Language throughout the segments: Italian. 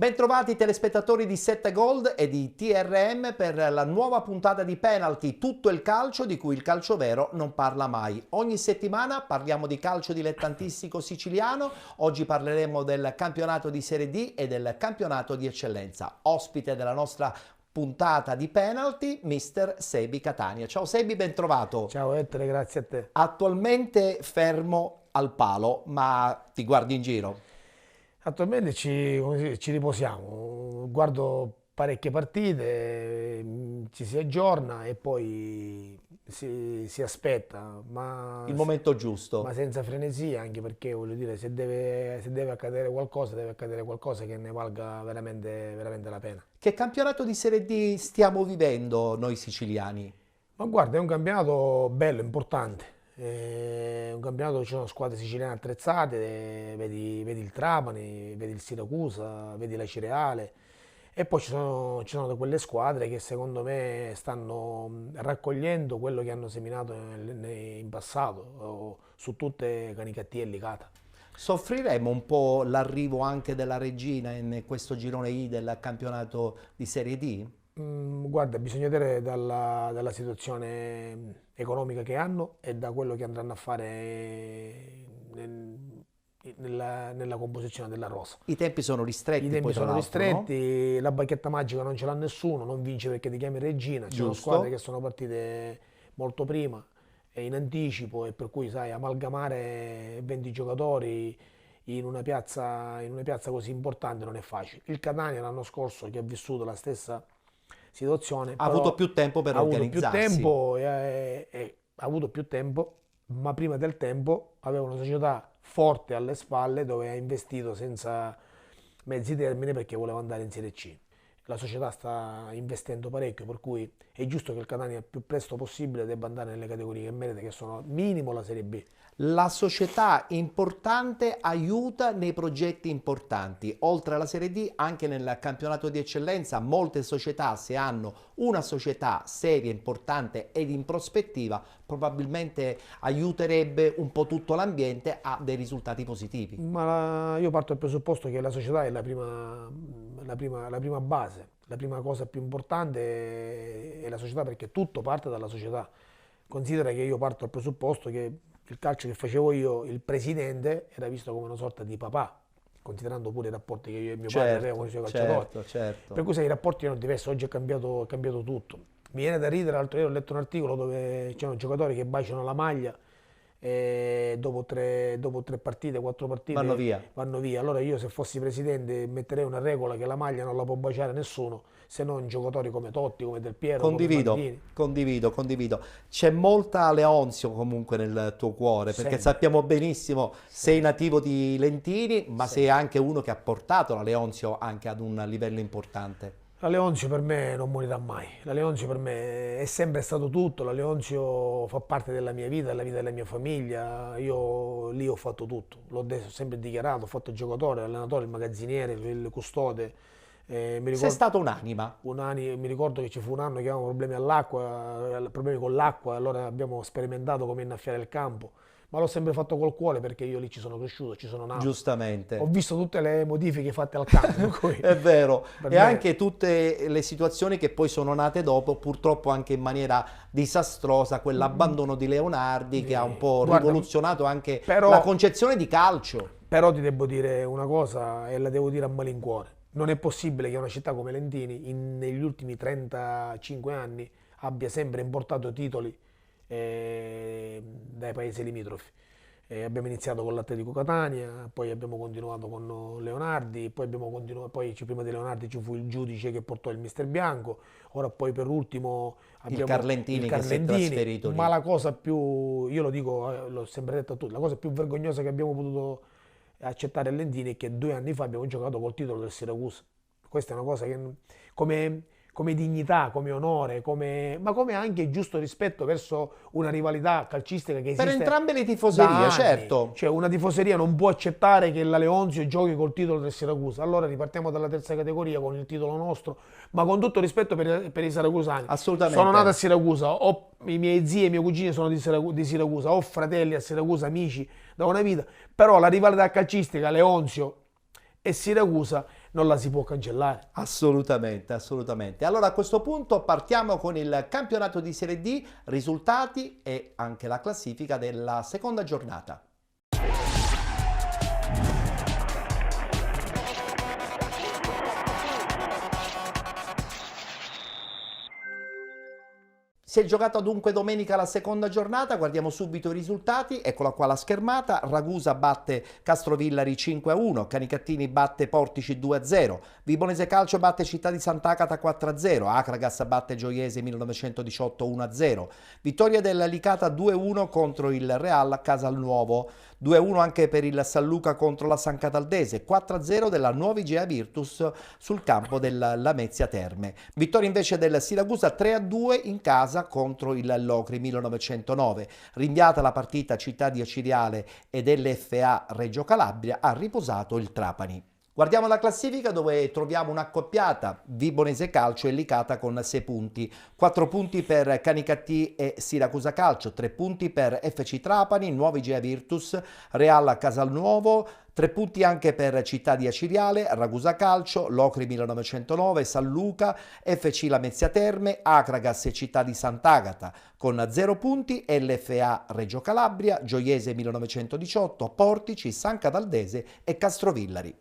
Bentrovati telespettatori di 7 Gold e di TRM per la nuova puntata di Penalty, tutto il calcio di cui il calcio vero non parla mai. Ogni settimana parliamo di calcio dilettantistico siciliano, oggi parleremo del campionato di Serie D e del campionato di eccellenza. Ospite della nostra puntata di Penalty, mister Sebi Catania. Ciao Sebi, ben trovato. Ciao Ettore, grazie a te. Attualmente fermo al palo, ma ti guardi in giro? Attualmente ci riposiamo, guardo parecchie partite, ci si aggiorna e poi si aspetta, Il momento giusto. ma senza frenesia, anche perché voglio dire, se deve accadere qualcosa che ne valga veramente la pena. Che campionato di Serie D stiamo vivendo noi siciliani? Ma guarda, è un campionato bello, importante. È un campionato dove ci sono squadre siciliane attrezzate, vedi il Trapani, vedi il Siracusa, vedi la Cireale e poi ci sono quelle squadre che secondo me stanno raccogliendo quello che hanno seminato in passato, su tutte Canicattì e Licata. Soffriremo un po' l'arrivo anche della Regina in questo girone I del campionato di Serie D? Guarda, bisogna vedere dalla situazione economica che hanno e da quello che andranno a fare nella composizione della rosa. I tempi sono ristretti, I poi tempi tra sono l'altro, no? ristretti, la bacchetta magica non ce l'ha nessuno, non vince perché ti chiami Regina, ci sono Giusto. squadre che sono partite molto prima e in anticipo e per cui sai, amalgamare 20 giocatori in una piazza così importante non è facile. Il Catania l'anno scorso che ha vissuto la stessa situazione, Ha però avuto più tempo per ha avuto più organizzarsi. tempo ha avuto più tempo, ma prima del tempo aveva una società forte alle spalle dove ha investito senza mezzi termini perché voleva andare in Serie C. La società sta investendo parecchio, per cui è giusto che il Catania il più presto possibile debba andare nelle categorie che merita, che sono minimo la Serie B. La società importante aiuta nei progetti importanti. Oltre alla Serie D, anche nel campionato di eccellenza, molte società, se hanno una società seria, importante ed in prospettiva, probabilmente aiuterebbe un po' tutto l'ambiente a dei risultati positivi. Ma io parto dal presupposto che la società è la prima base, la prima cosa più importante è la società perché tutto parte dalla società. Considera che io parto dal presupposto che il calcio che facevo io, il presidente, era visto come una sorta di papà, considerando pure i rapporti che io e mio padre avevamo con i suoi calciatori. Certo. Per cui sai, i rapporti erano diversi, oggi è cambiato tutto. Mi viene da ridere, l'altro ieri ho letto un articolo dove c'erano giocatori che baciano la maglia e dopo tre partite, 4 partite Vanno via. Allora io se fossi presidente metterei una regola che la maglia non la può baciare nessuno, se non giocatori come Totti, come Del Piero, come Maldini. Condivido. C'è molta Leonzio comunque nel tuo cuore, perché Sempre. sappiamo benissimo sei nativo di Lentini, ma sei anche uno che ha portato la Leonzio anche ad un livello importante. La Leonzio per me non morirà mai, la Leonzio per me è sempre stato tutto, la Leonzio fa parte della mia vita, della vita della mia famiglia, io lì ho fatto tutto, ho sempre dichiarato, ho fatto il giocatore, l'allenatore, il magazziniere, il custode. Sei stato un'anima. Mi ricordo che ci fu un anno che avevamo problemi con l'acqua, allora abbiamo sperimentato come innaffiare il campo, ma l'ho sempre fatto col cuore perché io lì ci sono cresciuto, ci sono nato. Giustamente. Ho visto tutte le modifiche fatte al campo. Per cui È vero, per e me- anche tutte le situazioni che poi sono nate dopo, purtroppo anche in maniera disastrosa, quell'abbandono di Leonardi che ha un po' Guarda, rivoluzionato anche però- la concezione di calcio. Però ti devo dire una cosa e la devo dire a malincuore. Non è possibile che una città come Lentini negli ultimi 35 anni abbia sempre importato titoli dai paesi limitrofi. Abbiamo iniziato con l'Atletico Catania, poi abbiamo continuato con Leonardi, poi prima di Leonardi ci fu il giudice che portò il Mister Bianco, ora poi per ultimo abbiamo Carlentini che si è trasferito lì. ma la cosa più, io lo dico, l'ho sempre detto a tutti, la cosa più vergognosa che abbiamo potuto accettare a Lentini è che 2 anni fa abbiamo giocato col titolo del Siracusa. Questa è una cosa che come dignità, come onore, ma come anche giusto rispetto verso una rivalità calcistica che esiste Per entrambe le da tifoserie, anni. certo. Cioè una tifoseria non può accettare che la Leonzio giochi col titolo del Siracusa. Allora ripartiamo dalla terza categoria con il titolo nostro, ma con tutto rispetto per i siracusani. Assolutamente. Sono nato a Siracusa, i miei zii e i miei cugini sono di Siracusa, ho fratelli a Siracusa, amici da una vita, però la rivalità calcistica Leonzio e Siracusa non la si può cancellare. Assolutamente, assolutamente. Allora a questo punto partiamo con il campionato di Serie D, risultati e anche la classifica della seconda giornata. Si è giocata dunque domenica la seconda giornata, guardiamo subito i risultati, eccola qua la schermata. Ragusa batte Castrovillari 5-1, Canicattini batte Portici 2-0, Vibonese Calcio batte Città di Sant'Agata 4-0, Acragas batte Gioiese 1918 1-0, vittoria del Licata 2-1 contro il Real Casalnuovo, 2-1 anche per il San Luca contro la San Cataldese, 4-0 della Nuova Igea Virtus sul campo del Lamezia Terme. Vittoria invece del Siracusa 3-2 in casa contro il Locri 1909. Rinviata la partita Città di Aciriale e dell'FA Reggio Calabria, ha riposato il Trapani. Guardiamo la classifica dove troviamo un'accoppiata Vibonese Calcio e Licata con 6 punti, 4 punti per Canicattì e Siracusa Calcio, 3 punti per FC Trapani, Nuova Igea Virtus, Real Casalnuovo, 3 punti anche per Città di Aciriale, Ragusa Calcio, Locri 1909, San Luca, FC Lamezia Terme, Acragas e Città di Sant'Agata con 0 punti, LFA Reggio Calabria, Gioiese 1918, Portici, San Cataldese e Castrovillari.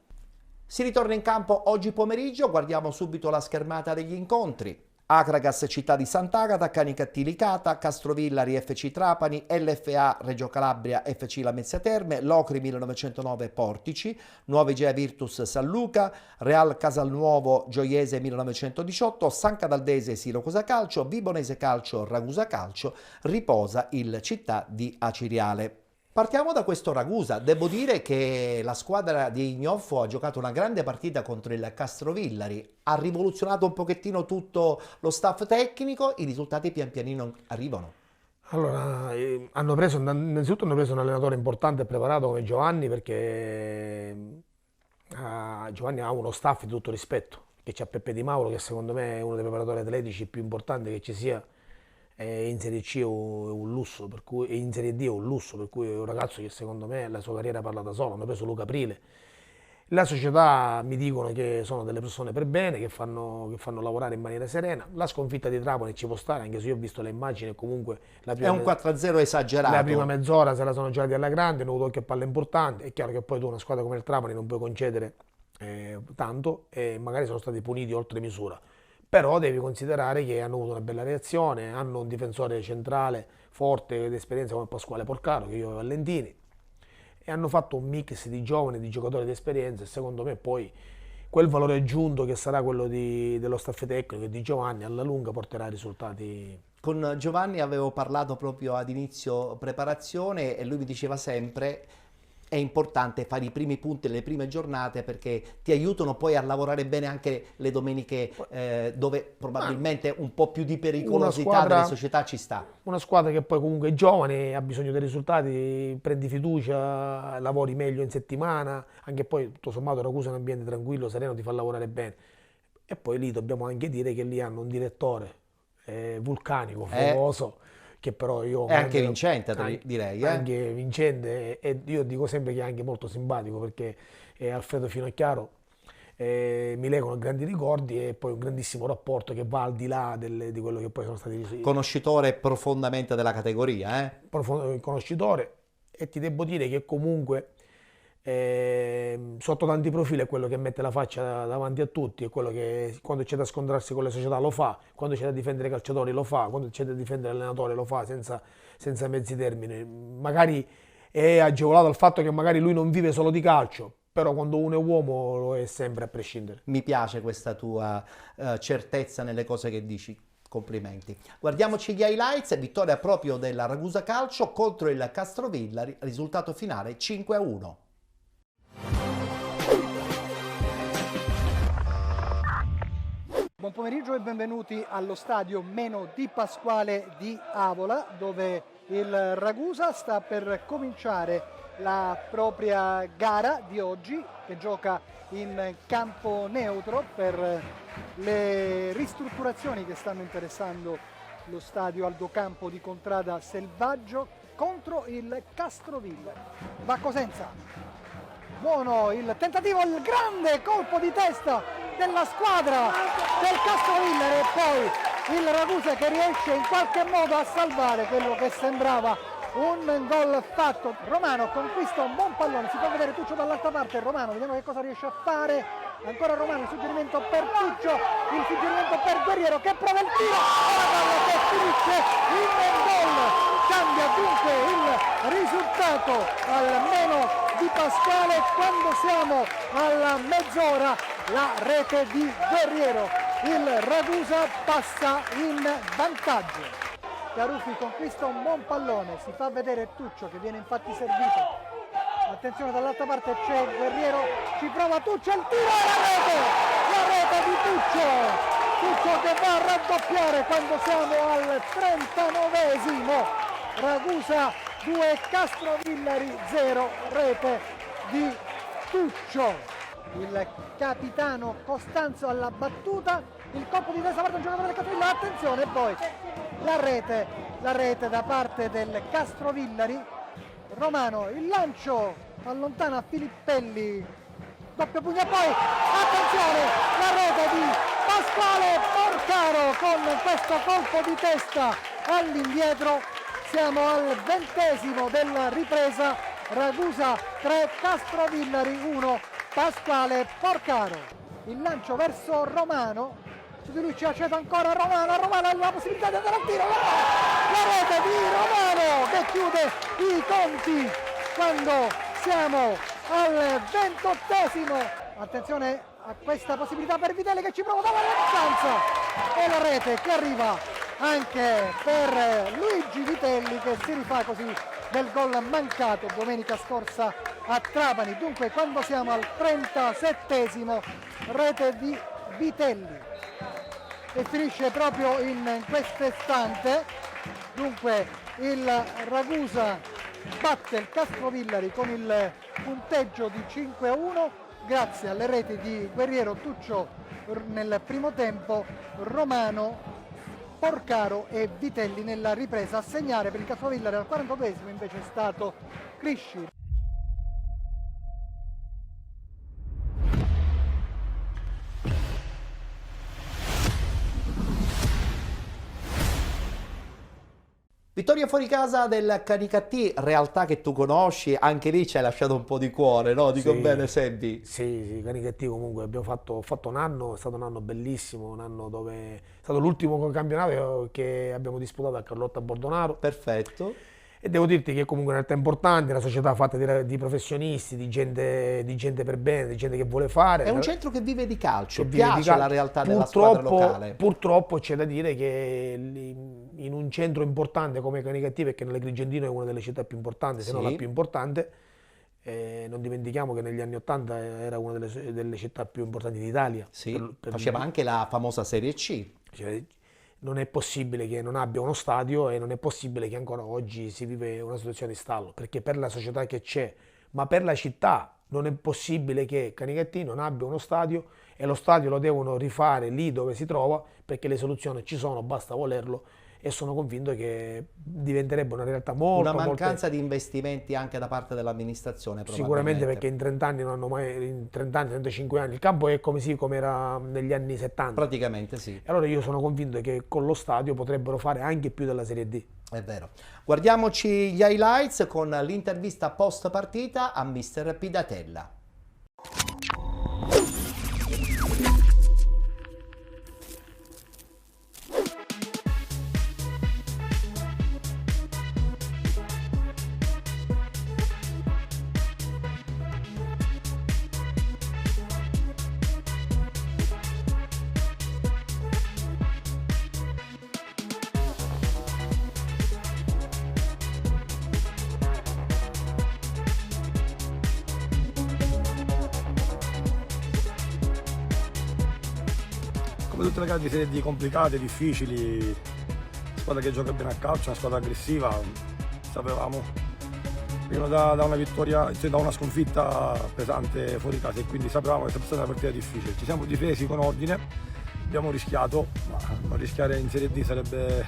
Si ritorna in campo oggi pomeriggio, guardiamo subito la schermata degli incontri. Acragas Città di Sant'Agata, Canicattì Licata, Castrovillari FC Trapani, LFA Reggio Calabria FC Lamezia Terme, Locri 1909 Portici, Nuova Igea Virtus San Luca, Real Casalnuovo Gioiese 1918, San Cataldese Siracusa Calcio, Vibonese Calcio Ragusa Calcio, riposa il Città di Aciriale. Partiamo da questo Ragusa. Devo dire che la squadra di Ignoffo ha giocato una grande partita contro il Castrovillari, ha rivoluzionato un pochettino tutto lo staff tecnico, i risultati pian pianino arrivano. Allora, innanzitutto hanno preso un allenatore importante e preparato come Giovanni, perché Giovanni ha uno staff di tutto rispetto, che c'ha Peppe Di Mauro, che secondo me è uno dei preparatori atletici più importanti che ci sia. In Serie C è un lusso, per cui, in Serie D è un lusso, per cui è un ragazzo che secondo me la sua carriera parla da sola. Hanno preso Luca Aprile. La società mi dicono che sono delle persone per bene, che fanno lavorare in maniera serena. La sconfitta di Trapani ci può stare, anche se io ho visto le immagini e comunque è un 4-0 esagerato. La prima mezz'ora se la sono giocati alla grande, hanno avuto anche palle importanti. È chiaro che poi tu una squadra come il Trapani non puoi concedere tanto e magari sono stati puniti oltre misura. Però devi considerare che hanno avuto una bella reazione, hanno un difensore centrale forte d'esperienza come Pasquale Porcaro, che io avevo a Lentini, e hanno fatto un mix di giovani, di giocatori di esperienza, e secondo me poi quel valore aggiunto che sarà quello dello staff tecnico e di Giovanni alla lunga porterà risultati. Con Giovanni avevo parlato proprio ad inizio preparazione e lui mi diceva sempre: è importante fare i primi punti nelle prime giornate perché ti aiutano poi a lavorare bene anche le domeniche dove probabilmente un po' più di pericolosità delle società ci sta. Una squadra che poi comunque è giovane, ha bisogno dei risultati, prendi fiducia, lavori meglio in settimana, anche poi tutto sommato Ragusa è un ambiente tranquillo, sereno, ti fa lavorare bene. E poi lì dobbiamo anche dire che lì hanno un direttore vulcanico, famoso. Che però io è anche vincente, direi. Anche vincente, e io dico sempre che è anche molto simpatico, perché Alfredo Finocchiaro mi legano grandi ricordi e poi un grandissimo rapporto che va al di là di quello che poi sono stati. Conoscitore profondamente della categoria, conoscitore, e ti devo dire che comunque sotto tanti profili è quello che mette la faccia davanti a tutti, è quello che quando c'è da scontrarsi con le società lo fa, quando c'è da difendere i calciatori lo fa, quando c'è da difendere l'allenatore lo fa senza mezzi termini. Magari è agevolato dal fatto che magari lui non vive solo di calcio, però quando uno è uomo lo è sempre a prescindere. Mi piace questa tua certezza nelle cose che dici. Complimenti. Guardiamoci gli highlights. Vittoria proprio della Ragusa Calcio contro il Castrovillari, risultato finale 5-1. Buon pomeriggio e benvenuti allo stadio Meno Di Pasquale di Avola, dove il Ragusa sta per cominciare la propria gara di oggi, che gioca in campo neutro per le ristrutturazioni che stanno interessando lo stadio Aldo Campo di Contrada Selvaggio contro il Castrovillari. Va Cosenza. buono il tentativo, il grande colpo di testa della squadra del Castrovillari e poi il Ragusa che riesce in qualche modo a salvare quello che sembrava un gol fatto. Romano conquista un buon pallone, si fa vedere Tuccio dall'altra parte, Romano, vediamo che cosa riesce a fare, ancora Romano, il suggerimento per Tuccio, il suggerimento per Guerriero che prova il tiro, la palla che finisce in gol, cambia dunque il risultato al meno di Pasquale quando siamo alla mezz'ora, la rete di Guerriero, il Ragusa passa in vantaggio. Carufi conquista un buon pallone, si fa vedere Tuccio che viene infatti servito, attenzione dall'altra parte c'è Guerriero, ci prova Tuccio, il tiro e la rete di Tuccio che va a raddoppiare quando siamo al 39esimo, Ragusa 2 Castrovillari 0, rete di Tuccio. Il capitano Costanzo alla battuta, il colpo di testa parte un giocatore del Castrovillari, attenzione poi la rete da parte del Castrovillari, Romano, il lancio allontana Filippelli, doppio pugno e poi attenzione la rete di Pasquale Porcaro con questo colpo di testa all'indietro, siamo al 20esimo della ripresa, Ragusa 3 Castrovillari 1, Pasquale Porcaro, il lancio verso Romano, su di lui ci accede ancora Romano ha la possibilità di andare al tiro, la rete di Romano che chiude i conti quando siamo al 28esimo, attenzione a questa possibilità per Vitelli che ci prova dalla distanza e la rete che arriva anche per Luigi Vitelli che si rifà così del gol mancato domenica scorsa a Trapani. Dunque quando siamo al 37esimo, rete di Vitelli e finisce proprio in questo istante. Dunque il Ragusa batte il Castrovillari con il punteggio di 5-1 grazie alle reti di Guerriero, Tuccio nel primo tempo, Romano, Porcaro e Vitelli nella ripresa. A segnare per il Castrovillari al 42esimo invece è stato Crisci. Vittoria fuori casa del Canicattì, realtà che tu conosci, anche lì ci hai lasciato un po' di cuore, no? Dico Sì, bene, Sebbi? Sì, Canicattì comunque abbiamo ho fatto un anno, è stato un anno bellissimo, un anno dove è stato l'ultimo campionato che abbiamo disputato a Carlotta Bordonaro. Perfetto. E devo dirti che comunque è una realtà importante, una società fatta di professionisti, di gente per bene, di gente che vuole fare. È un centro che vive di calcio, che vive di piace calcio. la realtà della squadra locale. Purtroppo c'è da dire che in un centro importante come Canicattì, perché nell'Agrigentino è una delle città più importanti, se non la più importante, non dimentichiamo che negli anni '80 era una delle città più importanti d'Italia. Sì, faceva anche la famosa Serie C. Cioè, non è possibile che non abbia uno stadio e non è possibile che ancora oggi si vive una situazione di stallo, perché per la società che c'è, ma per la città non è possibile che Canicattì non abbia uno stadio e lo stadio lo devono rifare lì dove si trova, perché le soluzioni ci sono, basta volerlo, e sono convinto che diventerebbe una realtà molto... Una mancanza di investimenti anche da parte dell'amministrazione, sicuramente, perché in 30 anni non hanno mai, in 30 anni, 35 anni, il campo è come era negli anni 70. Praticamente sì. E allora io sono convinto che con lo stadio potrebbero fare anche più della Serie D. È vero. Guardiamoci gli highlights con l'intervista post partita a mister Pidatella. Come tutte le gare di Serie D complicate, difficili, squadra che gioca bene a calcio, una squadra aggressiva, sapevamo, venivano da una vittoria, cioè da una sconfitta pesante fuori casa e quindi sapevamo che sarebbe stata una partita difficile. Ci siamo difesi con ordine, abbiamo rischiato, ma non rischiare in Serie D sarebbe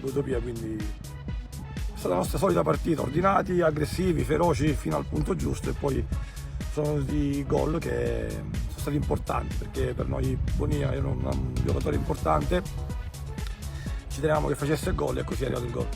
utopia, quindi è stata la nostra solita partita, ordinati, aggressivi, feroci fino al punto giusto e poi sono venuti gol che sono stati importanti, perché per noi Bonilla era un giocatore importante, ci tenevamo che facesse il gol e così è arrivato il gol.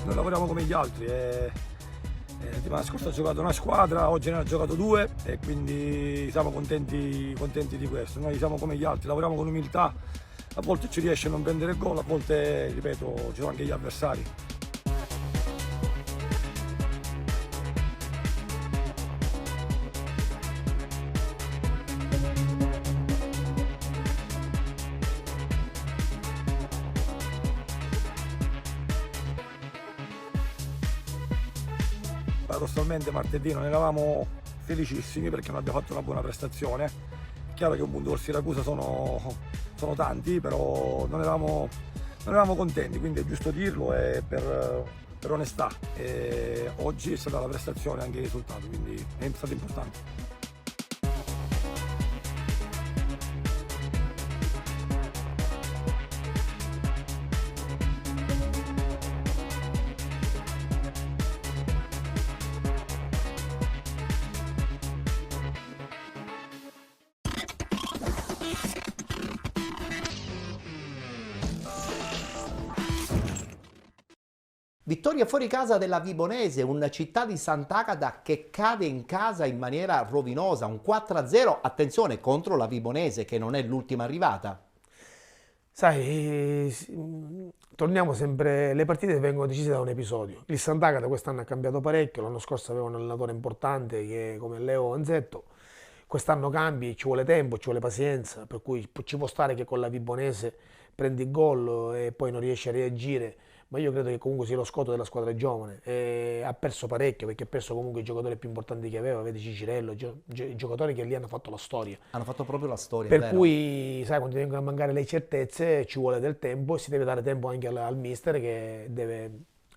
Noi lavoriamo come gli altri, la settimana scorsa ha giocato una squadra, oggi ne ha giocato due e quindi siamo contenti di questo. Noi siamo come gli altri, lavoriamo con umiltà, a volte ci riesce a non prendere gol, a volte, ripeto, ci sono anche gli avversari. Paradossalmente martedì non eravamo felicissimi perché non abbiamo fatto una buona prestazione. È chiaro che un punto col Siracusa sono tanti, però non eravamo contenti, quindi è giusto dirlo e per onestà. E oggi è stata la prestazione e anche il risultato, quindi è stato importante. Vittoria fuori casa della Vibonese, una città di Sant'Agata che cade in casa in maniera rovinosa, un 4-0, attenzione, contro la Vibonese che non è l'ultima arrivata. Sai, torniamo sempre, le partite vengono decise da un episodio. Il Sant'Agata quest'anno ha cambiato parecchio, l'anno scorso aveva un allenatore importante che, come Leo Anzetto, quest'anno cambi, ci vuole tempo, ci vuole pazienza, per cui ci può stare che con la Vibonese prendi il gol e poi non riesci a reagire, ma io credo che comunque sia lo scotto della squadra giovane. E ha perso parecchio perché ha perso comunque i giocatori più importanti che aveva, vedi Cicirello, i giocatori che lì hanno fatto la storia. Hanno fatto proprio la storia, Per vero? cui, sai, quando vengono a mancare le certezze ci vuole del tempo e si deve dare tempo anche al mister che deve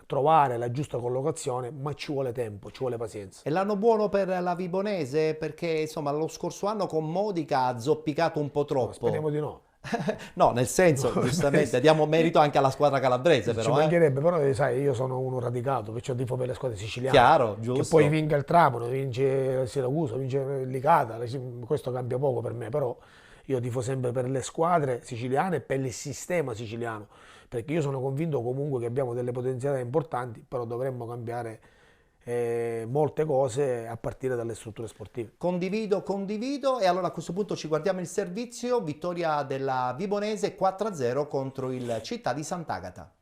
trovare la giusta collocazione, ma ci vuole tempo, ci vuole pazienza. È l'anno buono per la Vibonese perché insomma lo scorso anno con Modica ha zoppicato un po' troppo. Speriamo di no. No, nel senso, giustamente, diamo merito anche alla squadra calabrese, Ci però. mancherebbe, però sai, io sono uno radicato, perciò tifo per le squadre siciliane. Chiaro, Che giusto. poi vinca il Trapano, vince il Siracusa, vince il Licata, questo cambia poco per me, però io tifo sempre per le squadre siciliane e per il sistema siciliano, perché io sono convinto comunque che abbiamo delle potenzialità importanti, però dovremmo cambiare molte cose a partire dalle strutture sportive. Condivido e allora a questo punto ci guardiamo il servizio, vittoria della Vibonese 4-0 contro il Città di Sant'Agata.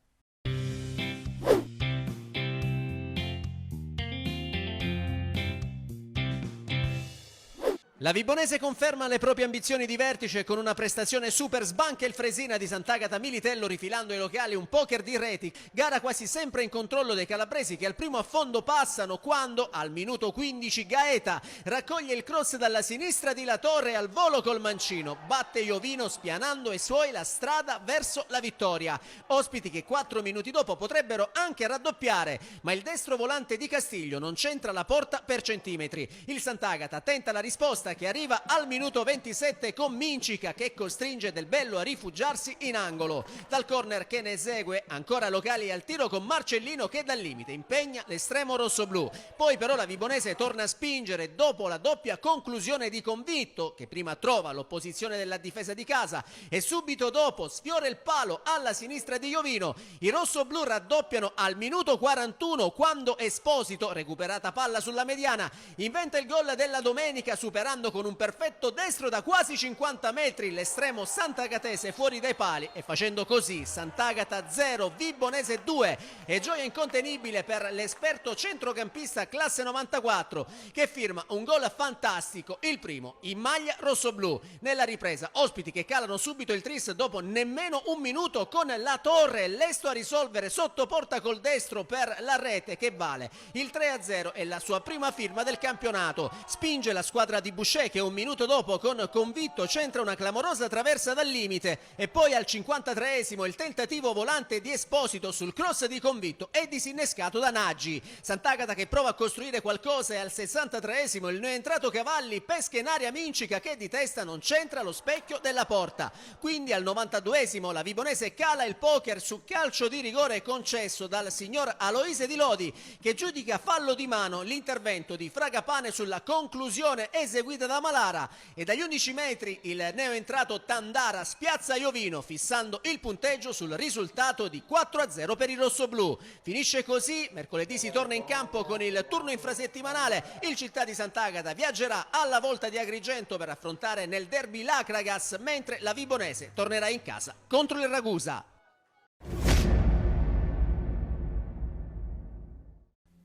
La Vibonese conferma le proprie ambizioni di vertice con una prestazione super, sbanca il Fresina di Sant'Agata Militello rifilando ai locali un poker di reti, gara quasi sempre in controllo dei calabresi che al primo affondo passano quando al minuto 15 Gaeta raccoglie il cross dalla sinistra di La Torre al volo col mancino, batte Iovino spianando ai suoi la strada verso la vittoria. Ospiti che 4 minuti dopo potrebbero anche raddoppiare, ma il destro volante di Castiglio non centra la porta per centimetri. Il Sant'Agata tenta la risposta che arriva al minuto 27 con Mincica che costringe Del Bello a rifugiarsi in angolo. Dal corner che ne esegue ancora locali al tiro con Marcellino che dal limite impegna l'estremo rossoblu. Poi però la Vibonese torna a spingere dopo la doppia conclusione di Convitto che prima trova l'opposizione della difesa di casa e subito dopo sfiora il palo alla sinistra di Iovino. I rossoblu raddoppiano al minuto 41 quando Esposito, recuperata palla sulla mediana, inventa il gol della domenica superando mandando con un perfetto destro da quasi 50 metri l'estremo sant'agatese fuori dai pali e facendo così Sant'Agata 0, Vibonese 2. E gioia incontenibile per l'esperto centrocampista classe 94 che firma un gol fantastico, il primo in maglia rossoblù. Nella ripresa ospiti che calano subito il tris dopo nemmeno un minuto con la Torre, lesto a risolvere sotto porta col destro per la rete che vale il 3-0 e la sua prima firma del campionato. Spinge la squadra di Boucher che un minuto dopo con convitto centra una clamorosa traversa dal limite e poi al 53esimo il tentativo volante di Esposito sul cross di convitto è disinnescato da Nagy. Sant'Agata che prova a costruire qualcosa e al 63esimo il neoentrato Cavalli pesca in aria Mincica che di testa non centra lo specchio della porta. Quindi al 92esimo la Vibonese cala il poker su calcio di rigore concesso dal signor Aloise Di Lodi che giudica fallo di mano l'intervento di Fragapane sulla conclusione eseguita da Malara e dagli 11 metri il neoentrato Tandara spiazza Iovino fissando il punteggio sul risultato di 4-0 per i rossoblù. Finisce così, mercoledì si torna in campo con il turno infrasettimanale, il Città di Sant'Agata viaggerà alla Volta di Agrigento per affrontare nel derby l'Acragas mentre la Vibonese tornerà in casa contro il Ragusa.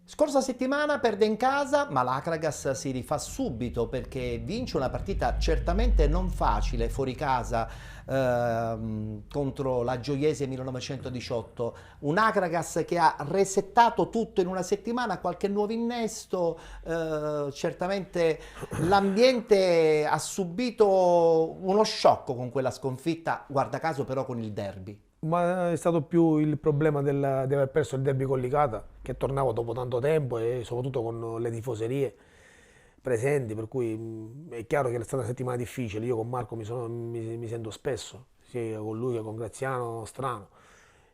Scorsa settimana perde in casa, ma l'Acragas si rifà subito perché vince una partita certamente non facile fuori casa contro la Gioiese 1918. Un Acragas che ha resettato tutto in una settimana, qualche nuovo innesto, certamente l'ambiente ha subito uno sciocco con quella sconfitta, guarda caso però con il derby. Ma è stato più il problema di aver perso il derby con Licata, che tornavo dopo tanto tempo e soprattutto con le tifoserie presenti, per cui è chiaro che è stata una settimana difficile. Io con Marco mi sento spesso, sia con lui che con Graziano Strano.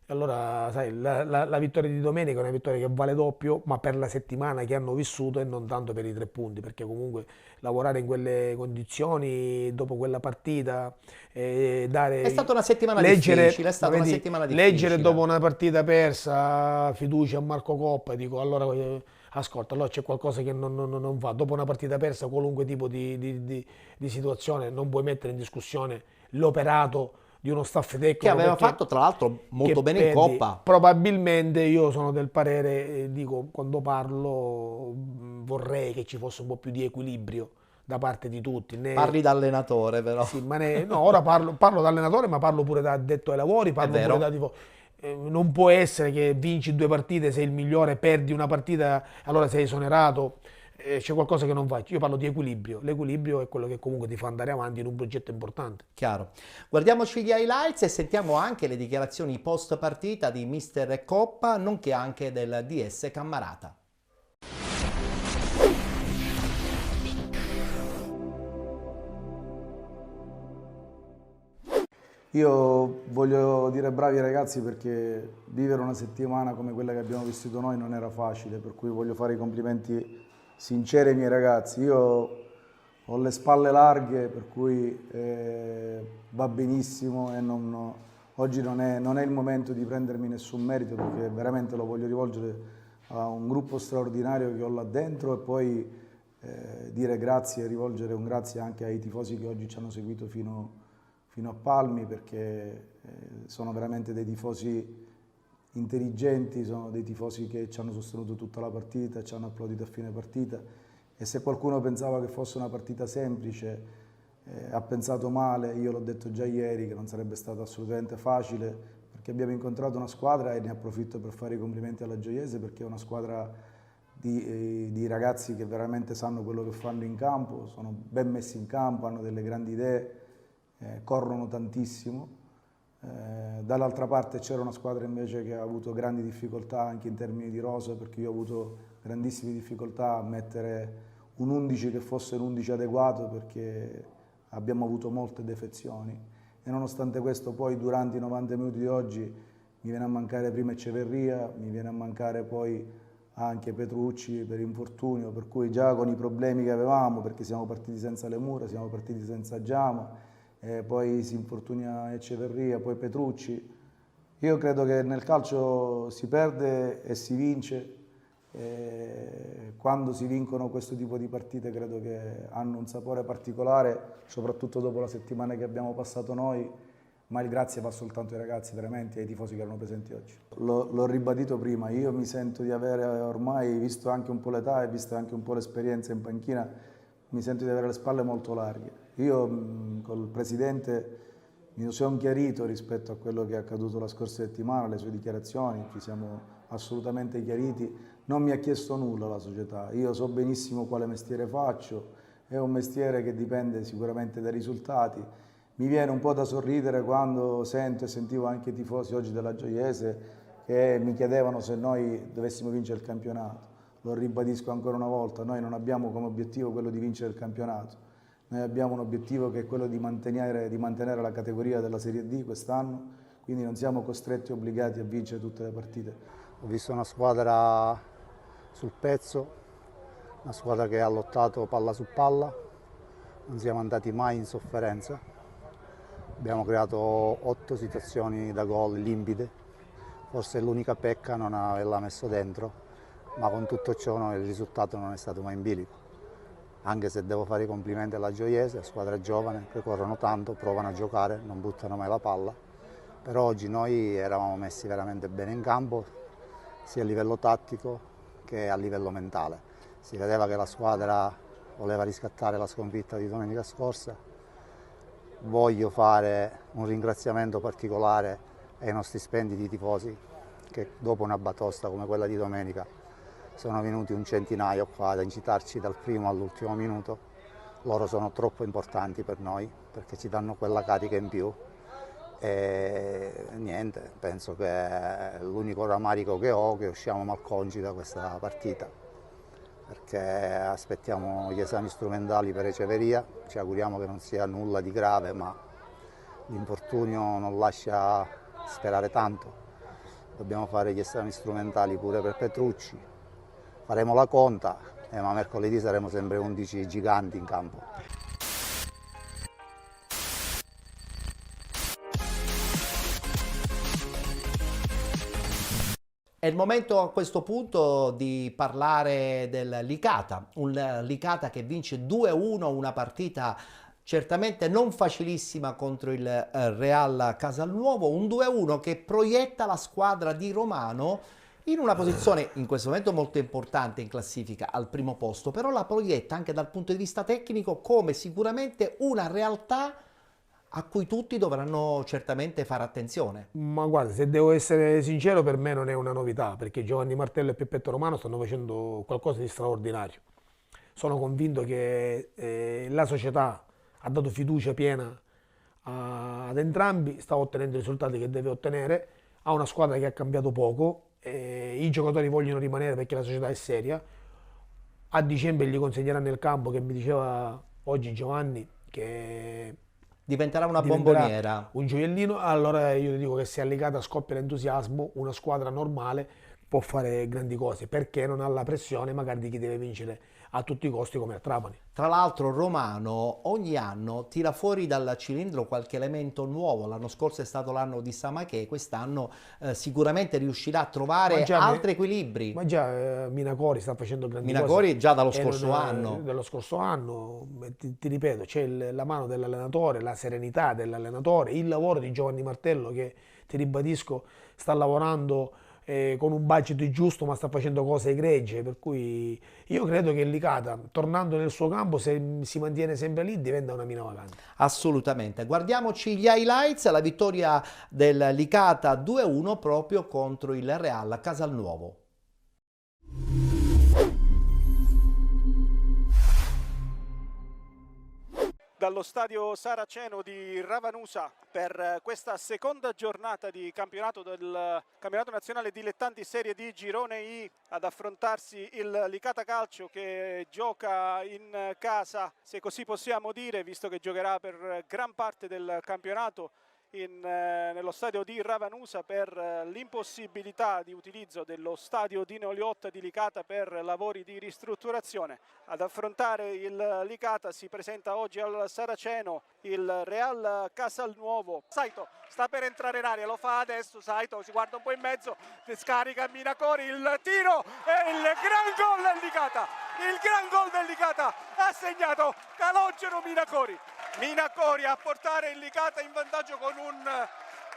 E allora, sai, la vittoria di domenica è una vittoria che vale doppio, ma per la settimana che hanno vissuto e non tanto per i 3 punti, perché comunque lavorare in quelle condizioni, dopo quella partita, dare... È stata una settimana leggere, difficile, è stata una settimana difficile. Leggere dopo una partita persa, fiducia a Marco Coppa, dico, allora... Ascolta, allora c'è qualcosa che non va. Dopo una partita persa, qualunque tipo di situazione, non puoi mettere in discussione l'operato di uno staff tecnico che aveva fatto tra l'altro molto bene in Coppa. Probabilmente io sono del parere, dico, quando parlo vorrei che ci fosse un po' più di equilibrio da parte di tutti. Parli da allenatore però. Sì, ma no, ora parlo da allenatore, ma parlo pure da addetto ai lavori, parlo pure da tipo... Non può essere che vinci 2 partite, sei il migliore, perdi una partita, allora sei esonerato, c'è qualcosa che non va. Io parlo di equilibrio, l'equilibrio è quello che comunque ti fa andare avanti in un progetto importante. Chiaro. Guardiamoci gli highlights e sentiamo anche le dichiarazioni post partita di mister Coppa, nonché anche del DS Cammarata. Io voglio dire bravi ragazzi perché vivere una settimana come quella che abbiamo vissuto noi non era facile, per cui voglio fare i complimenti sinceri ai miei ragazzi. Io ho le spalle larghe, per cui va benissimo e oggi non è il momento di prendermi nessun merito, perché veramente lo voglio rivolgere a un gruppo straordinario che ho là dentro e poi dire grazie e rivolgere un grazie anche ai tifosi che oggi ci hanno seguito fino a Palmi, perché sono veramente dei tifosi intelligenti, sono dei tifosi che ci hanno sostenuto tutta la partita, ci hanno applaudito a fine partita e se qualcuno pensava che fosse una partita semplice ha pensato male. Io l'ho detto già ieri che non sarebbe stato assolutamente facile, perché abbiamo incontrato una squadra, e ne approfitto per fare i complimenti alla Gioiese, perché è una squadra di ragazzi che veramente sanno quello che fanno in campo, sono ben messi in campo, hanno delle grandi idee, corrono tantissimo. Dall'altra parte c'era una squadra invece che ha avuto grandi difficoltà anche in termini di rosa, perché io ho avuto grandissime difficoltà a mettere un 11 che fosse un 11 adeguato, perché abbiamo avuto molte defezioni e nonostante questo poi durante i 90 minuti di oggi mi viene a mancare prima Eceverria, mi viene a mancare poi anche Petrucci per infortunio, per cui già con i problemi che avevamo, perché siamo partiti senza Lemura, siamo partiti senza Giama, poi si infortuna Eceverria, poi Petrucci. Io credo che nel calcio si perde e si vince, Quando si vincono questo tipo di partite credo che hanno un sapore particolare, soprattutto dopo la settimana che abbiamo passato noi, ma il grazie va soltanto ai ragazzi veramente e ai tifosi che erano presenti oggi. L'ho ribadito prima, io mi sento di avere ormai, visto anche un po' l'età e visto anche un po' l'esperienza in panchina, mi sento di avere le spalle molto larghe. Io col Presidente mi sono chiarito rispetto a quello che è accaduto la scorsa settimana, le sue dichiarazioni, ci siamo assolutamente chiariti. Non mi ha chiesto nulla la società, io so benissimo quale mestiere faccio, è un mestiere che dipende sicuramente dai risultati. Mi viene un po' da sorridere quando sento e sentivo anche i tifosi oggi della Gioiese che mi chiedevano se noi dovessimo vincere il campionato. Lo ribadisco ancora una volta, noi non abbiamo come obiettivo quello di vincere il campionato, noi abbiamo un obiettivo che è quello di mantenere la categoria della Serie D quest'anno, quindi non siamo costretti e obbligati a vincere tutte le partite. Ho visto una squadra sul pezzo, una squadra che ha lottato palla su palla, non siamo andati mai in sofferenza, abbiamo creato 8 situazioni da gol limpide, forse l'unica pecca non averla messo dentro, ma con tutto ciò il risultato non è stato mai in bilico. Anche se devo fare i complimenti alla Gioiese, squadra giovane, che corrono tanto, provano a giocare, non buttano mai la palla, però oggi noi eravamo messi veramente bene in campo, sia a livello tattico che a livello mentale. Si vedeva che la squadra voleva riscattare la sconfitta di domenica scorsa. Voglio fare un ringraziamento particolare ai nostri splendidi tifosi che dopo una batosta come quella di domenica sono venuti un centinaio qua ad incitarci dal primo all'ultimo minuto. Loro sono troppo importanti per noi perché ci danno quella carica in più. E niente, penso che l'unico rammarico che ho è che usciamo malconci da questa partita, perché aspettiamo gli esami strumentali per Eceveria, ci auguriamo che non sia nulla di grave, ma l'infortunio non lascia sperare tanto. Dobbiamo fare gli esami strumentali pure per Petrucci, faremo la conta, ma mercoledì saremo sempre 11 giganti in campo. È il momento a questo punto di parlare del Licata, un Licata che vince 2-1, una partita certamente non facilissima contro il Real Casalnuovo, un 2-1 che proietta la squadra di Romano in una posizione in questo momento molto importante in classifica, al primo posto, però la proietta anche dal punto di vista tecnico come sicuramente una realtà a cui tutti dovranno certamente fare attenzione. Ma guarda, se devo essere sincero, per me non è una novità, perché Giovanni Martello e Peppetto Romano stanno facendo qualcosa di straordinario. Sono convinto che la società ha dato fiducia piena ad entrambi, sta ottenendo i risultati che deve ottenere, ha una squadra che ha cambiato poco, i giocatori vogliono rimanere perché la società è seria. A dicembre gli consegneranno il campo, che mi diceva oggi Giovanni, che diventerà una bomboniera, un gioiellino. Allora io ti dico che se Licata scoppia l'entusiasmo, una squadra normale può fare grandi cose, perché non ha la pressione magari di chi deve vincere a tutti i costi come a Trapani. Tra l'altro Romano ogni anno tira fuori dal cilindro qualche elemento nuovo, l'anno scorso è stato l'anno di Samaché, quest'anno sicuramente riuscirà a trovare altri equilibri. Ma già Minacori sta facendo grandi cose. Minacori già dallo scorso anno. Dallo scorso anno, ti ripeto, c'è la mano dell'allenatore, la serenità dell'allenatore, il lavoro di Giovanni Martello che, ti ribadisco, sta lavorando con un budget giusto, ma sta facendo cose egregie, per cui io credo che il Licata, tornando nel suo campo, se si mantiene sempre lì, diventa una mina vacante. Assolutamente. Guardiamoci gli highlights, la vittoria del Licata 2-1 proprio contro il Real Casalnuovo. Dallo stadio Saraceno di Ravanusa per questa seconda giornata di campionato del campionato nazionale dilettanti Serie D Girone I, ad affrontarsi il Licata Calcio che gioca in casa, se così possiamo dire, visto che giocherà per gran parte del campionato nello stadio di Ravanusa per l'impossibilità di utilizzo dello stadio Dino Liotta di Licata per lavori di ristrutturazione. Ad affrontare il Licata si presenta oggi al Saraceno il Real Casalnuovo. Saito sta per entrare in area, lo fa adesso, Saito si guarda un po' in mezzo, scarica Minacori, il tiro e il gran gol del Licata. Il gran gol del Licata ha segnato Calogero Minacori. Minacori a portare il Licata in vantaggio con un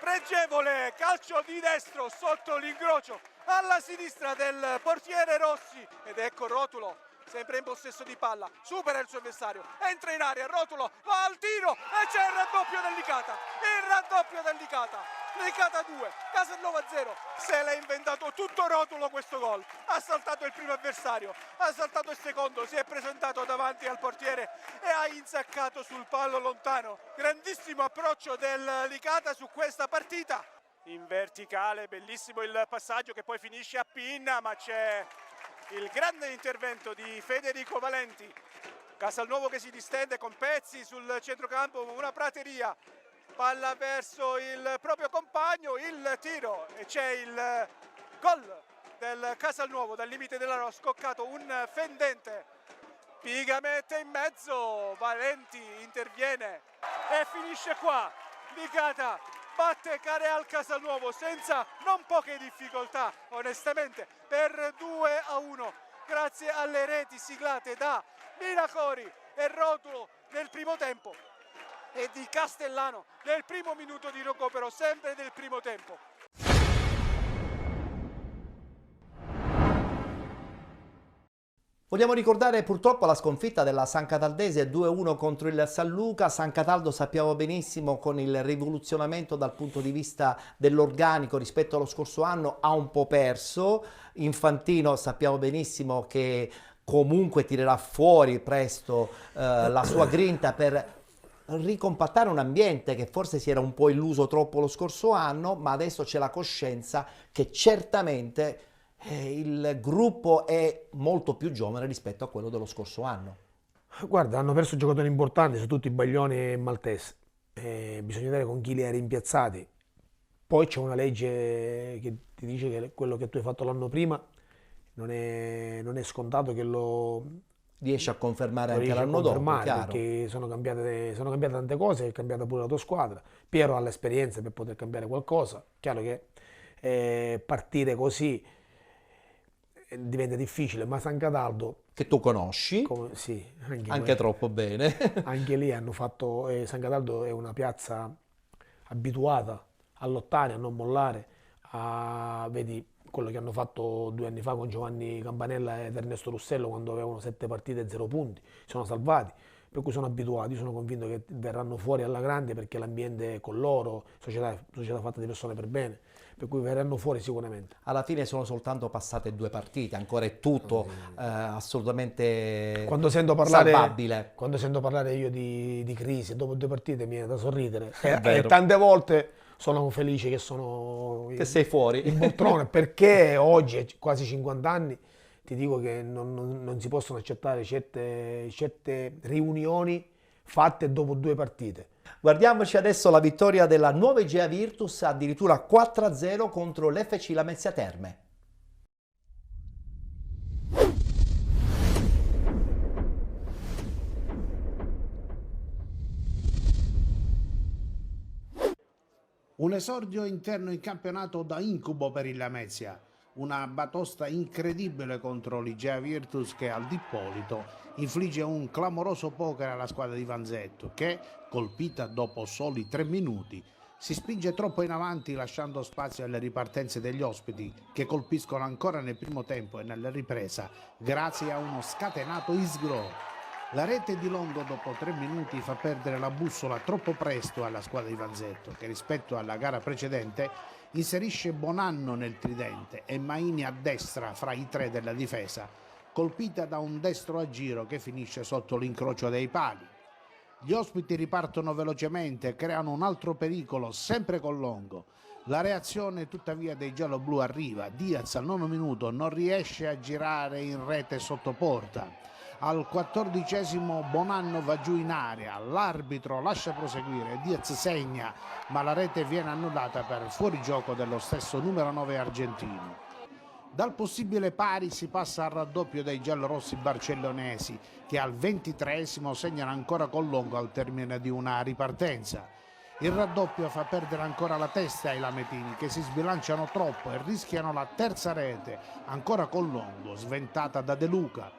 pregevole calcio di destro sotto l'incrocio alla sinistra del portiere Rossi, ed ecco Rotulo sempre in possesso di palla, supera il suo avversario, entra in area, Rotulo va al tiro e c'è il raddoppio del Licata, il raddoppio del Licata. Licata 2, Casalnuovo 0, se l'ha inventato tutto Rotulo questo gol, ha saltato il primo avversario, ha saltato il secondo, si è presentato davanti al portiere e ha insaccato sul palo lontano. Grandissimo approccio del Licata su questa partita, in verticale, bellissimo il passaggio che poi finisce a pinna, ma c'è il grande intervento di Federico Valenti. Casalnuovo che si distende con Pezzi sul centrocampo, una prateria. Palla verso il proprio compagno, il tiro e c'è il gol del Casalnuovo dal limite dell'area, scoccato un fendente. Piga mette in mezzo, Valenti interviene e finisce qua. Licata batte Careal Casalnuovo senza non poche difficoltà, onestamente, per 2-1, grazie alle reti siglate da Minacori e Rotulo nel primo tempo e di Castellano nel primo minuto di recupero, sempre del primo tempo. Vogliamo ricordare purtroppo la sconfitta della San Cataldese 2-1 contro il San Luca. San Cataldo, sappiamo benissimo, con il rivoluzionamento dal punto di vista dell'organico rispetto allo scorso anno ha un po' perso. Infantino sappiamo benissimo che comunque tirerà fuori presto la sua grinta per ricompattare un ambiente che forse si era un po' illuso troppo lo scorso anno, ma adesso c'è la coscienza che certamente il gruppo è molto più giovane rispetto a quello dello scorso anno. Guarda, hanno perso giocatori importanti, su tutti Baglioni e Maltese. Bisogna vedere con chi li ha rimpiazzati. Poi c'è una legge che ti dice che quello che tu hai fatto l'anno prima non è scontato che lo riesci a confermare anche l'anno dopo, chiaro. Perché sono cambiate tante cose, è cambiata pure la tua squadra. Piero ha l'esperienza per poter cambiare qualcosa. Chiaro che partire così diventa difficile, ma San Cataldo, che tu conosci, sì, anche troppo bene, anche lì hanno fatto, San Cataldo è una piazza abituata a lottare, a non mollare, vedi quello che hanno fatto 2 anni fa con Giovanni Campanella ed Ernesto Russello quando avevano 7 partite e 0 punti, si sono salvati, per cui sono abituati, sono convinto che verranno fuori alla grande perché l'ambiente è con loro, società fatta di persone per bene, per cui verranno fuori sicuramente. Alla fine sono soltanto passate 2 partite, ancora è tutto assolutamente salvabile. Quando sento parlare io di crisi, dopo 2 partite mi viene da sorridere e tante volte sono felice che sei fuori in poltrona, perché oggi, quasi 50 anni, ti dico che non si possono accettare certe riunioni fatte dopo 2 partite. Guardiamoci adesso la vittoria della nuova Egea Virtus, addirittura 4-0 contro l'FC Lamezia Terme. Un esordio interno in campionato da incubo per il Lamezia, una batosta incredibile contro l'Egea Virtus che al Dippolito infligge un clamoroso poker alla squadra di Vanzetto che, colpita dopo soli 3 minuti, si spinge troppo in avanti lasciando spazio alle ripartenze degli ospiti che colpiscono ancora nel primo tempo e nella ripresa grazie a uno scatenato isgro. La rete di Longo dopo 3 minuti fa perdere la bussola troppo presto alla squadra di Vanzetto che rispetto alla gara precedente inserisce Bonanno nel tridente e Maini a destra fra i 3 della difesa, colpita da un destro a giro che finisce sotto l'incrocio dei pali. Gli ospiti ripartono velocemente e creano un altro pericolo sempre con Longo. La reazione tuttavia dei gialloblu arriva, Diaz al 9° minuto non riesce a girare in rete sotto porta. Al 14° Bonanno va giù in area, l'arbitro lascia proseguire, Diaz segna, ma la rete viene annullata per fuorigioco dello stesso numero 9 argentino. Dal possibile pari si passa al raddoppio dei giallorossi barcellonesi, che al 23° segnano ancora con Longo al termine di una ripartenza. Il raddoppio fa perdere ancora la testa ai lametini, che si sbilanciano troppo e rischiano la terza rete, ancora con Longo, sventata da De Luca.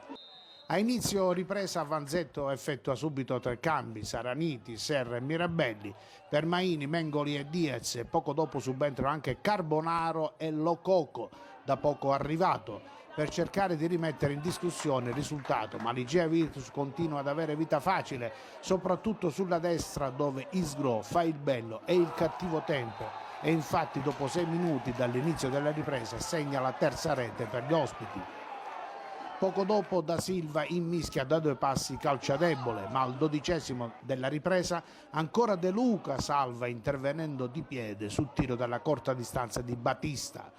A inizio ripresa Vanzetto effettua subito 3 cambi, Saraniti, Serra e Mirabelli. Per Maini, Mengoli e Diaz, e poco dopo subentrano anche Carbonaro e Lococo, da poco arrivato, per cercare di rimettere in discussione il risultato, ma l'Igea Virtus continua ad avere vita facile, soprattutto sulla destra dove Isgro fa il bello e il cattivo tempo, e infatti dopo 6 minuti dall'inizio della ripresa segna la terza rete per gli ospiti. Poco dopo Da Silva immischia da 2 passi calcia debole, ma al 12° della ripresa ancora De Luca salva intervenendo di piede sul tiro dalla corta distanza di Batista.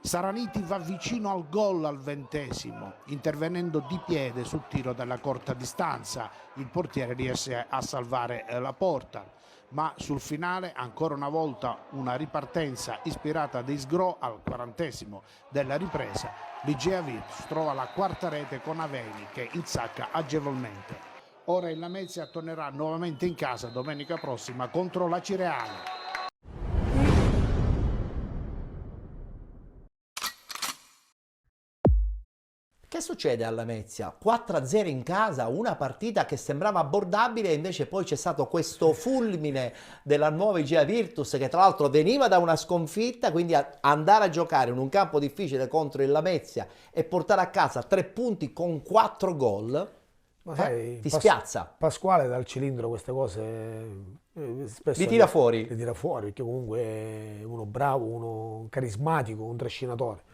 Saraniti va vicino al gol al 20°, intervenendo di piede sul tiro dalla corta distanza. Il portiere riesce a salvare la porta, ma sul finale ancora una volta una ripartenza ispirata da Isgro al 40° della ripresa. L'Igea Virtus trova la quarta rete con Aveni che insacca agevolmente. Ora il Lamezia tornerà nuovamente in casa domenica prossima contro la Cireale. Che succede alla Lamezia? 4-0 in casa, una partita che sembrava abbordabile e invece poi c'è stato questo fulmine della nuova Igea Virtus che tra l'altro veniva da una sconfitta, quindi andare a giocare in un campo difficile contro il Lamezia e portare a casa 3 punti con 4 gol, ti spiazza. Pasquale dal cilindro queste cose spesso li tira fuori. Li tira fuori perché comunque è uno bravo, uno carismatico, un trascinatore.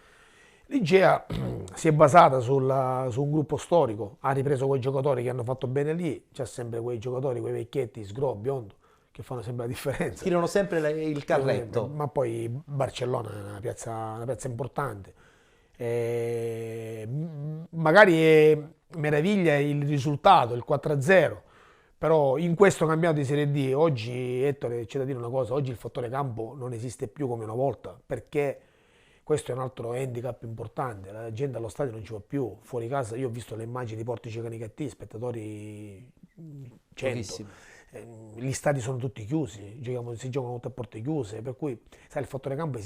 L'Igea si è basata su un gruppo storico, ha ripreso quei giocatori che hanno fatto bene lì, c'è sempre quei giocatori, quei vecchietti, Sgro, Biondo, che fanno sempre la differenza. Tirano sempre il carretto. Ma poi Barcellona è una piazza importante. Magari meraviglia il risultato, il 4-0, però in questo campionato di Serie D, oggi, Ettore, c'è da dire una cosa, oggi il fattore campo non esiste più come una volta, perché questo è un altro handicap importante, la gente allo stadio non ci va più, fuori casa io ho visto le immagini di Portici Canicattì, spettatori 100, gli stadi sono tutti chiusi, si giocano tutte a porte chiuse, per cui sai, il fattore campo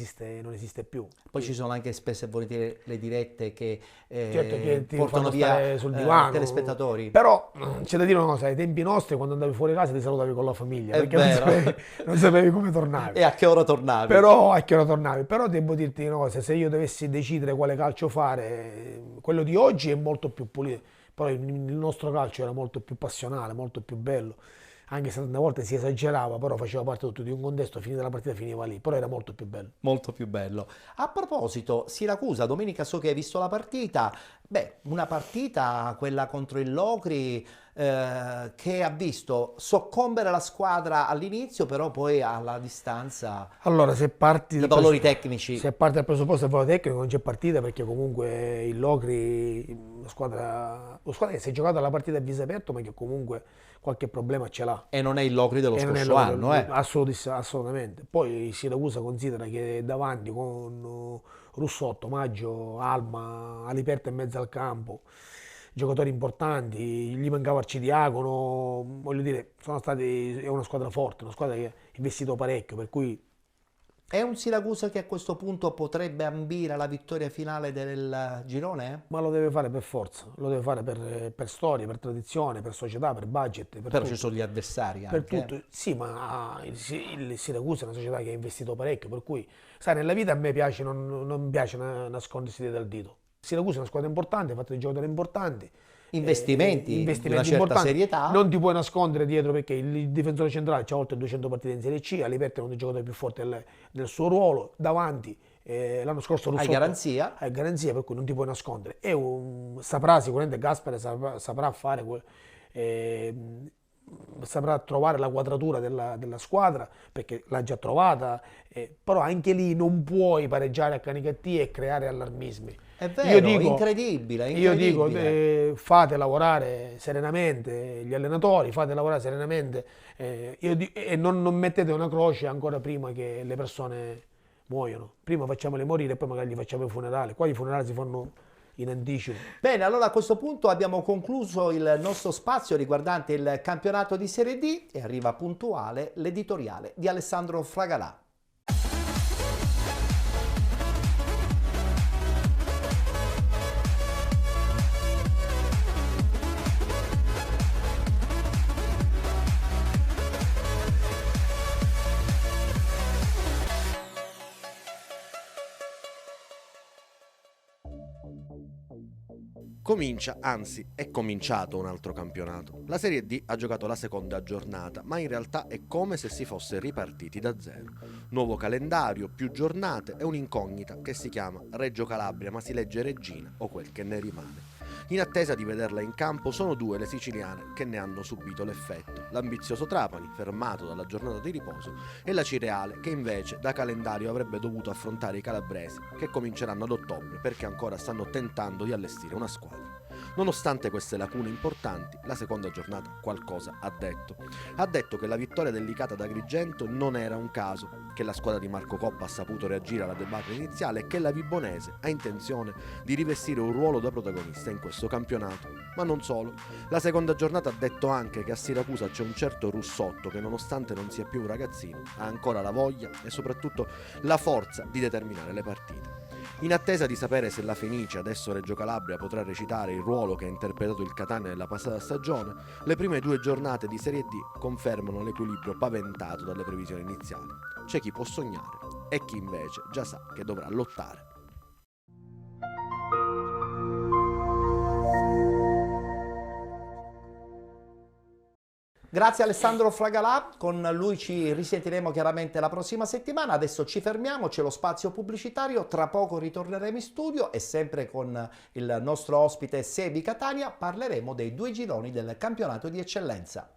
non esiste più. Poi ci sono anche spesso e volentieri le dirette che, certo, che ti portano via sul divano, telespettatori. Però c'è da dire una cosa, ai tempi nostri quando andavi fuori casa ti salutavi con la famiglia, È perché non sapevi come tornavi. E a che ora tornavi? Però devo dirti una cosa, se io dovessi decidere quale calcio fare, quello di oggi è molto più pulito, però il nostro calcio era molto più passionale, molto più bello. Anche se tante volte si esagerava, però faceva parte tutto di un contesto, finita la partita finiva lì, però era molto più bello. Molto più bello. A proposito, Siracusa, domenica so che hai visto la partita, una partita, quella contro il Locri, che ha visto soccombere la squadra all'inizio, però poi alla distanza allora, se parti i valori tecnici. Se parti dal presupposto del valore tecnico non c'è partita, perché comunque il Locri, lo squadra che si è giocata la partita a viso aperto, ma che comunque qualche problema ce l'ha. E non è il Locri dello scorso anno, Assolutamente. Poi Siracusa considera che davanti con Russotto, Maggio, Alma, Aliperto in mezzo al campo, giocatori importanti, gli mancava Arcidiacono, voglio dire, è una squadra forte, una squadra che ha investito parecchio, per cui è un Siracusa che a questo punto potrebbe ambire alla vittoria finale del girone? Ma lo deve fare per forza, lo deve fare per storia, per tradizione, per società, per budget. Però tutto. Ci sono gli avversari anche. Per tutto, sì, ma il Siracusa è una società che ha investito parecchio, per cui, sai, nella vita a me piace, non piace nascondersi dietro dal dito. Il Siracusa è una squadra importante, ha fatto dei giocatori importanti. Investimenti di una certa serietà. Non ti puoi nascondere dietro, perché il difensore centrale ha oltre 200 partite in Serie C, Aliperto è uno dei giocatori più forti del suo ruolo, davanti l'anno scorso Russotto hai garanzia, per cui non ti puoi nascondere. Saprà sicuramente Gaspare saprà fare saprà trovare la quadratura della squadra, perché l'ha già trovata, però anche lì non puoi pareggiare a Canicattì e creare allarmismi. È vero, incredibile, Io dico, incredibile. fate lavorare serenamente gli allenatori, fate lavorare serenamente e non mettete una croce ancora prima che le persone muoiono. Prima facciamole morire e poi magari gli facciamo i funerali. Qua i funerali si fanno in anticipo. Bene, allora a questo punto abbiamo concluso il nostro spazio riguardante il campionato di Serie D e arriva puntuale l'editoriale di Alessandro Fragalà. Comincia, anzi è cominciato un altro campionato. La Serie D ha giocato la seconda giornata, ma in realtà è come se si fosse ripartiti da zero. Nuovo calendario, più giornate e un'incognita che si chiama Reggio Calabria, ma si legge Regina o quel che ne rimane. In attesa di vederla in campo sono due le siciliane che ne hanno subito l'effetto. L'ambizioso Trapani, fermato dalla giornata di riposo, e la Cireale che invece da calendario avrebbe dovuto affrontare i calabresi, che cominceranno ad ottobre perché ancora stanno tentando di allestire una squadra. Nonostante queste lacune importanti, la seconda giornata qualcosa ha detto. Ha detto che la vittoria delicata da Agrigento non era un caso, che la squadra di Marco Coppa ha saputo reagire alla debacle iniziale e che la Vibonese ha intenzione di rivestire un ruolo da protagonista in questo campionato. Ma non solo. La seconda giornata ha detto anche che a Siracusa c'è un certo Russotto che, nonostante non sia più un ragazzino, ha ancora la voglia e soprattutto la forza di determinare le partite. In attesa di sapere se la Fenice, adesso Reggio Calabria, potrà recitare il ruolo che ha interpretato il Catania nella passata stagione, le prime due giornate di Serie D confermano l'equilibrio paventato dalle previsioni iniziali. C'è chi può sognare e chi invece già sa che dovrà lottare. Grazie Alessandro Fragalà, con lui ci risentiremo chiaramente la prossima settimana. Adesso ci fermiamo, c'è lo spazio pubblicitario, tra poco ritorneremo in studio e sempre con il nostro ospite Sebi Catania parleremo dei due gironi del campionato di eccellenza.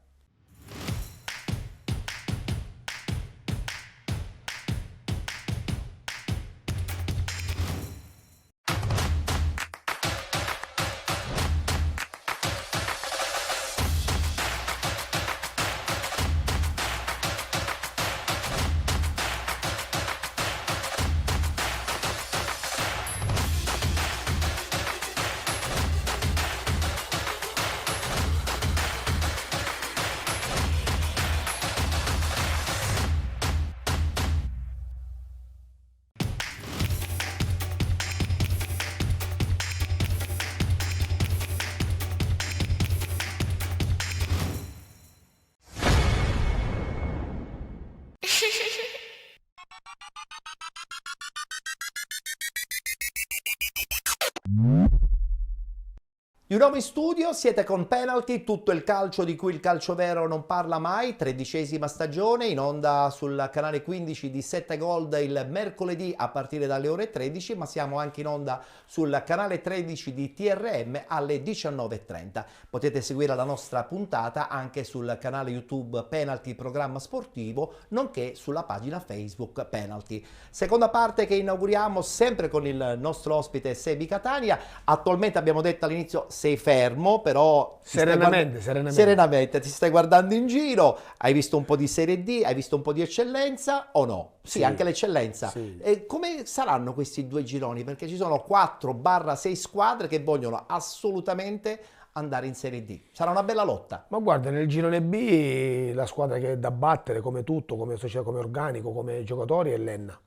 Di nuovo in studio, siete con Penalty, tutto il calcio di cui il calcio vero non parla mai, 13ª stagione, in onda sul canale 15 di 7 Gold il mercoledì a partire dalle ore 13, ma siamo anche in onda sul canale 13 di TRM alle 19:30. Potete seguire la nostra puntata anche sul canale YouTube Penalty Programma Sportivo, nonché sulla pagina Facebook Penalty. Seconda parte che inauguriamo sempre con il nostro ospite Sebi Catania. Attualmente abbiamo detto all'inizio sei fermo, però serenamente ti stai guardando in giro, hai visto un po' di Serie D, hai visto un po' di eccellenza o no? Sì, anche l'eccellenza. Sì. E come saranno questi due gironi? Perché ci sono 4/6 squadre che vogliono assolutamente andare in Serie D. Sarà una bella lotta. Ma guarda, nel girone B la squadra che è da battere come tutto, come società, come organico, come giocatori è l'Enna.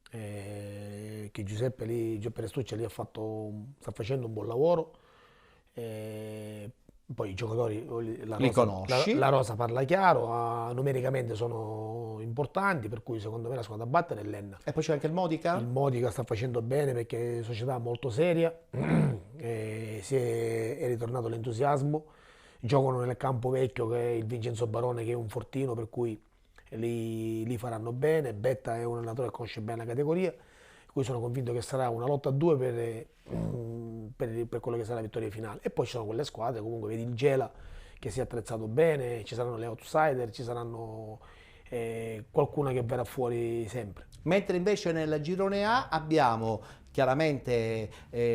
Che Giuseppe Restuccia lì sta facendo un buon lavoro. Poi i giocatori Li conosci? La rosa parla chiaro, numericamente sono importanti, per cui secondo me la squadra da battere è l'Enna. E poi c'è anche il Modica? Il Modica sta facendo bene perché è una società molto seria, è ritornato l'entusiasmo, giocano nel campo vecchio che è il Vincenzo Barone che è un fortino, per cui li faranno bene. Betta è un allenatore che conosce bene la categoria, per cui sono convinto che sarà una lotta a due per quello che sarà la vittoria finale. E poi ci sono quelle squadre, comunque vedi il Gela che si è attrezzato bene, ci saranno le outsider, ci saranno qualcuno che verrà fuori sempre. Mentre invece nel girone A abbiamo chiaramente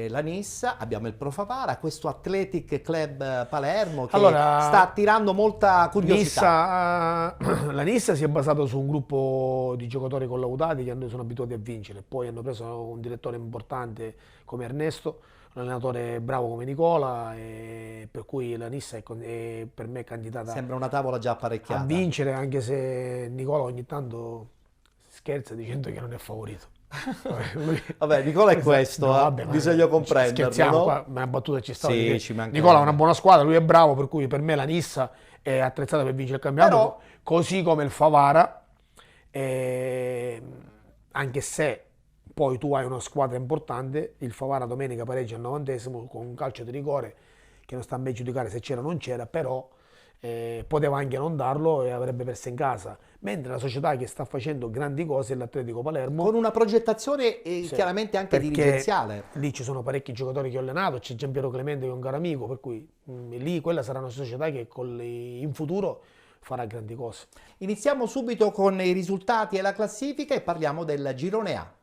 la Nissa, abbiamo il Pro Favara, questo Athletic Club Palermo che sta attirando molta curiosità. La Nissa si è basata su un gruppo di giocatori collaudati che sono abituati a vincere, poi hanno preso un direttore importante come Ernesto, un allenatore bravo come Nicola, e per cui la Nissa è per me candidata, sembra una tavola già apparecchiata, a vincere, anche se Nicola ogni tanto scherza dicendo che non è favorito. Vabbè, Nicola è questo, no, vabbè, bisogna comprenderlo. Scherziamo, no? qua, ma una battuta ci sta. Sì, ci manca. Nicola ha una buona squadra, lui è bravo, per cui per me la Nissa è attrezzata per vincere il campionato, però, così come il Favara, anche se poi tu hai una squadra importante. Il Favara domenica pareggia al 90esimo con un calcio di rigore che non sta a me a giudicare se c'era o non c'era, però poteva anche non darlo e avrebbe perso in casa, mentre la società che sta facendo grandi cose è l'Atletico Palermo, con una progettazione chiaramente anche dirigenziale. Lì ci sono parecchi giocatori che ho allenato, c'è Giampiero Clemente che è un caro amico, per cui lì quella sarà una società che in futuro farà grandi cose. Iniziamo subito con i risultati e la classifica e parliamo del girone A.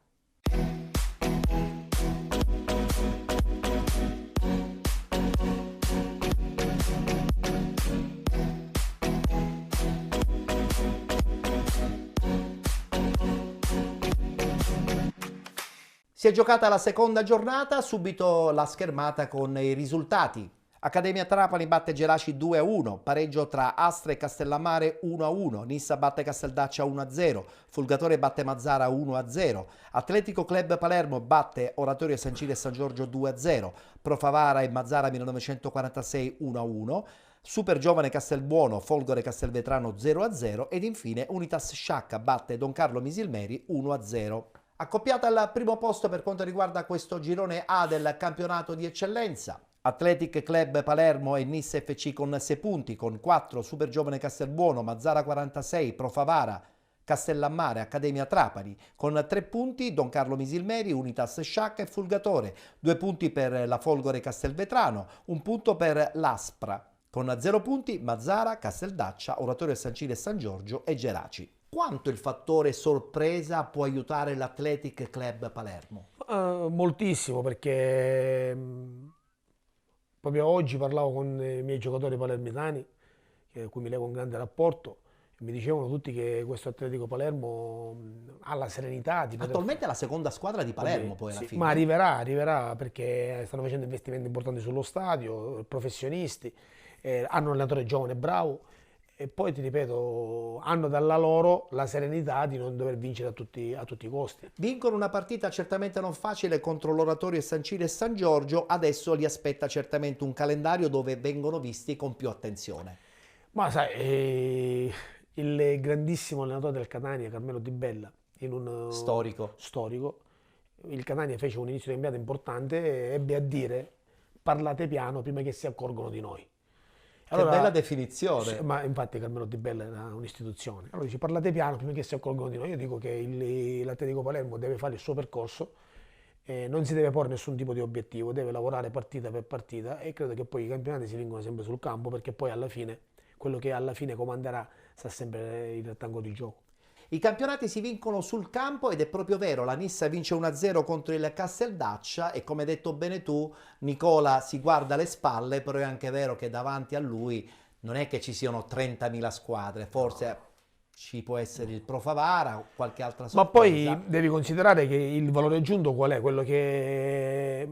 Si è giocata la seconda giornata, subito la schermata con i risultati. Accademia Trapani batte Geraci 2-1, pareggio tra Astra e Castellammare 1-1, Nissa batte Casteldaccia 1-0, Fulgatore batte Mazzara 1-0, Atletico Club Palermo batte Oratorio San Cile e San Giorgio 2-0, Pro Favara e Mazzara 1946 1-1, Super Giovane Castelbuono, Folgore Castelvetrano 0-0 ed infine Unitas Sciacca batte Don Carlo Misilmeri 1-0. Accoppiata al primo posto per quanto riguarda questo girone A del campionato di eccellenza. Athletic Club Palermo e Nissa FC con 6 punti, con 4 Super Giovane Castelbuono, Mazzara 46, Pro Favara, Castellammare, Accademia Trapani, con 3 punti Don Carlo Misilmeri, Unitas Sciacca e Fulgatore, 2 punti per la Folgore Castelvetrano, 1 punto per l'Aspra, con 0 punti Mazzara, Casteldaccia, Oratorio San Cile e San Giorgio e Geraci. Quanto il fattore sorpresa può aiutare l'Athletic Club Palermo? Moltissimo, perché proprio oggi parlavo con i miei giocatori palermitani, con cui mi levo un grande rapporto, e mi dicevano tutti che questo Atletico Palermo ha la serenità di poter... Attualmente è la seconda squadra di Palermo, poi alla fine. Ma arriverà perché stanno facendo investimenti importanti sullo stadio, professionisti, hanno un allenatore giovane e bravo. E poi ti ripeto, hanno dalla loro la serenità di non dover vincere a tutti i costi. Vincono una partita certamente non facile contro l'Oratorio San Cile e San Giorgio, adesso li aspetta certamente un calendario dove vengono visti con più attenzione. Ma sai, il grandissimo allenatore del Catania, Carmelo Di Bella, in un storico, il Catania fece un inizio di campionato importante e ebbe a dire: parlate piano prima che si accorgono di noi. Allora, che bella definizione. Ma infatti Carmelo Di Bella era un'istituzione. Allora dice: parlate piano prima che si accorgono di noi. Io dico che l'Atletico Palermo deve fare il suo percorso, non si deve porre nessun tipo di obiettivo, deve lavorare partita per partita, e credo che poi i campionati si vincono sempre sul campo, perché poi alla fine quello che alla fine comanderà sa sempre il rettangolo di gioco. I campionati si vincono sul campo ed è proprio vero, la Nissa vince 1-0 contro il Casteldaccia e, come hai detto bene tu, Nicola si guarda alle spalle, però è anche vero che davanti a lui non è che ci siano 30.000 squadre, forse ci può essere il Pro Favara o qualche altra sorpresa. Ma poi devi considerare che il valore aggiunto qual è? Quello che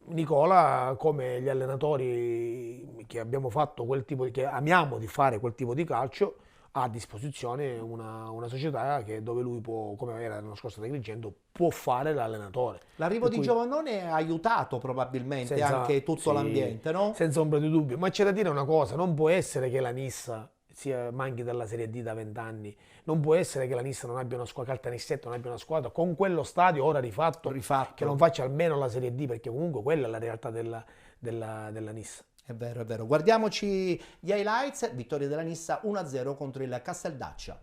Nicola, come gli allenatori che abbiamo fatto che amiamo di fare quel tipo di calcio, ha a disposizione una società dove lui può, come era l'anno scorso da Agrigento, può fare l'allenatore. L'arrivo di Giovannone ha aiutato probabilmente anche tutto l'ambiente, no? Senza ombra di dubbio, ma c'è da dire una cosa: non può essere che la Nissa manchi dalla Serie D da 20 anni, non può essere che la Nissa non abbia una squadra, Caltanissetta non abbia una squadra con quello stadio ora rifatto, che non faccia almeno la Serie D, perché comunque quella è la realtà della Nissa. È vero, è vero. Guardiamoci gli highlights. Vittoria della Nissa 1-0 contro il Casteldaccia.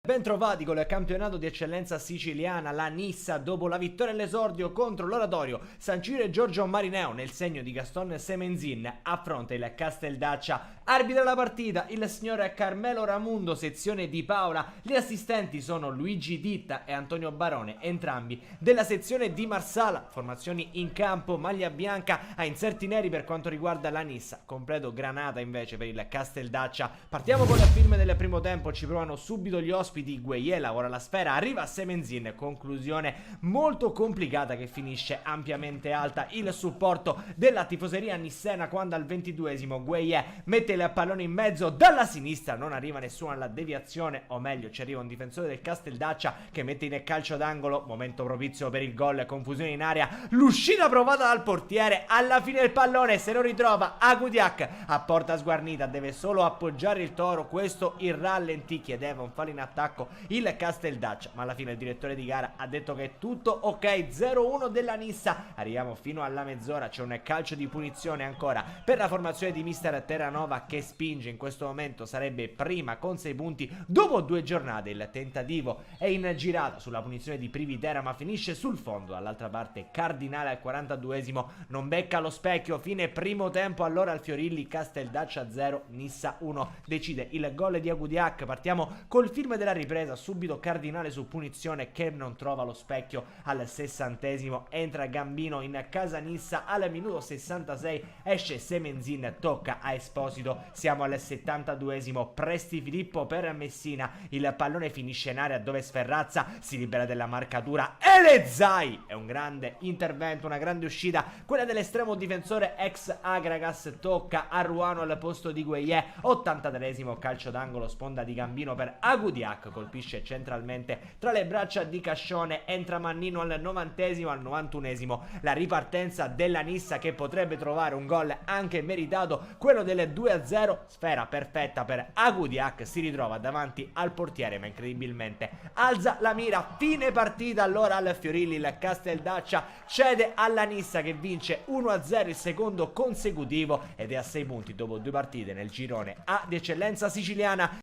Bentrovati con il campionato di eccellenza siciliana. La Nissa, dopo la vittoria all'esordio contro l'Oratorio San Ciro e Giorgio Marineo nel segno di Gaston Semenzin, affronta il Casteldaccia. Arbitra la partita il signor Carmelo Ramundo, sezione Di Paola. Gli assistenti sono Luigi Ditta e Antonio Barone, entrambi della sezione Di Marsala. Formazioni in campo: maglia bianca a inserti neri per quanto riguarda la Nissa, completo granata invece per il Casteldaccia. Partiamo con la firma del primo tempo, ci provano subito gli ospiti. Gueye lavora la sfera, arriva a Semenzin, conclusione molto complicata che finisce ampiamente alta. Il supporto della tifoseria nissena quando al 22esimo Gueye mette il pallone in mezzo dalla sinistra, non arriva nessuno alla deviazione, o meglio ci arriva un difensore del Casteldaccia che mette in calcio d'angolo, momento propizio per il gol, confusione in area, l'uscita provata dal portiere, alla fine il pallone se lo ritrova Agudiak a porta sguarnita, deve solo appoggiare il toro, questo il rallenti, chiedeva un fallo in attacco il Casteldaccia, ma alla fine il direttore di gara ha detto che è tutto ok. 0-1 della Nissa, arriviamo fino alla mezz'ora, c'è un calcio di punizione ancora per la formazione di mister Terranova che spinge, in questo momento sarebbe prima con 6 punti dopo 2 giornate. Il tentativo è in girata sulla punizione di Privitera ma finisce sul fondo. Dall'altra parte Cardinale al 42esimo non becca lo specchio, fine primo tempo allora al Fiorilli. Casteldaccia 0 Nissa 1, decide il gol di Agudiak. Partiamo col film della ripresa, subito Cardinale su punizione che non trova lo specchio al 60esimo, entra Gambino in casa Nissa al minuto 66, esce Semenzin, tocca a Esposito, siamo al 72esimo, Presti Filippo per Messina, il pallone finisce in area dove Sferrazza si libera della marcatura e Lezai, è un grande intervento, una grande uscita, quella dell'estremo difensore ex Agragas, tocca a Ruano al posto di Gueye. 83esimo, calcio d'angolo, sponda di Gambino per Agudiak, colpisce centralmente tra le braccia di Cascione, entra Mannino al 90esimo, al 91esimo la ripartenza della Nissa che potrebbe trovare un gol anche meritato, quello del 2-0, sfera perfetta per Agudiak, si ritrova davanti al portiere ma incredibilmente alza la mira. Fine partita allora al Fiorilli, il Casteldaccia cede alla Nissa che vince 1-0 il secondo consecutivo ed è a 6 punti dopo 2 partite nel girone A di eccellenza siciliana.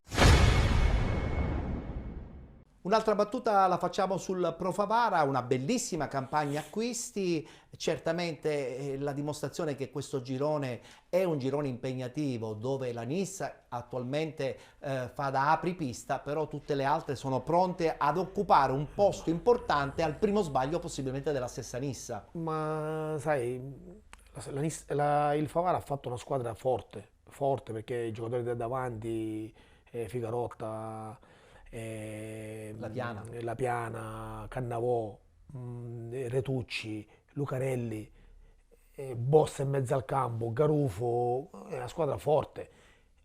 Un'altra battuta la facciamo sul Pro Favara, una bellissima campagna acquisti, certamente la dimostrazione che questo girone è un girone impegnativo dove la Nissa attualmente fa da apripista, però tutte le altre sono pronte ad occupare un posto importante al primo sbaglio possibilmente della stessa Nissa. Ma sai, il Favara ha fatto una squadra forte perché i giocatori da davanti, Figarotta, La Piana, Cannavò, Retucci, Lucarelli, Bossa in mezzo al campo, Garufo, è una squadra forte,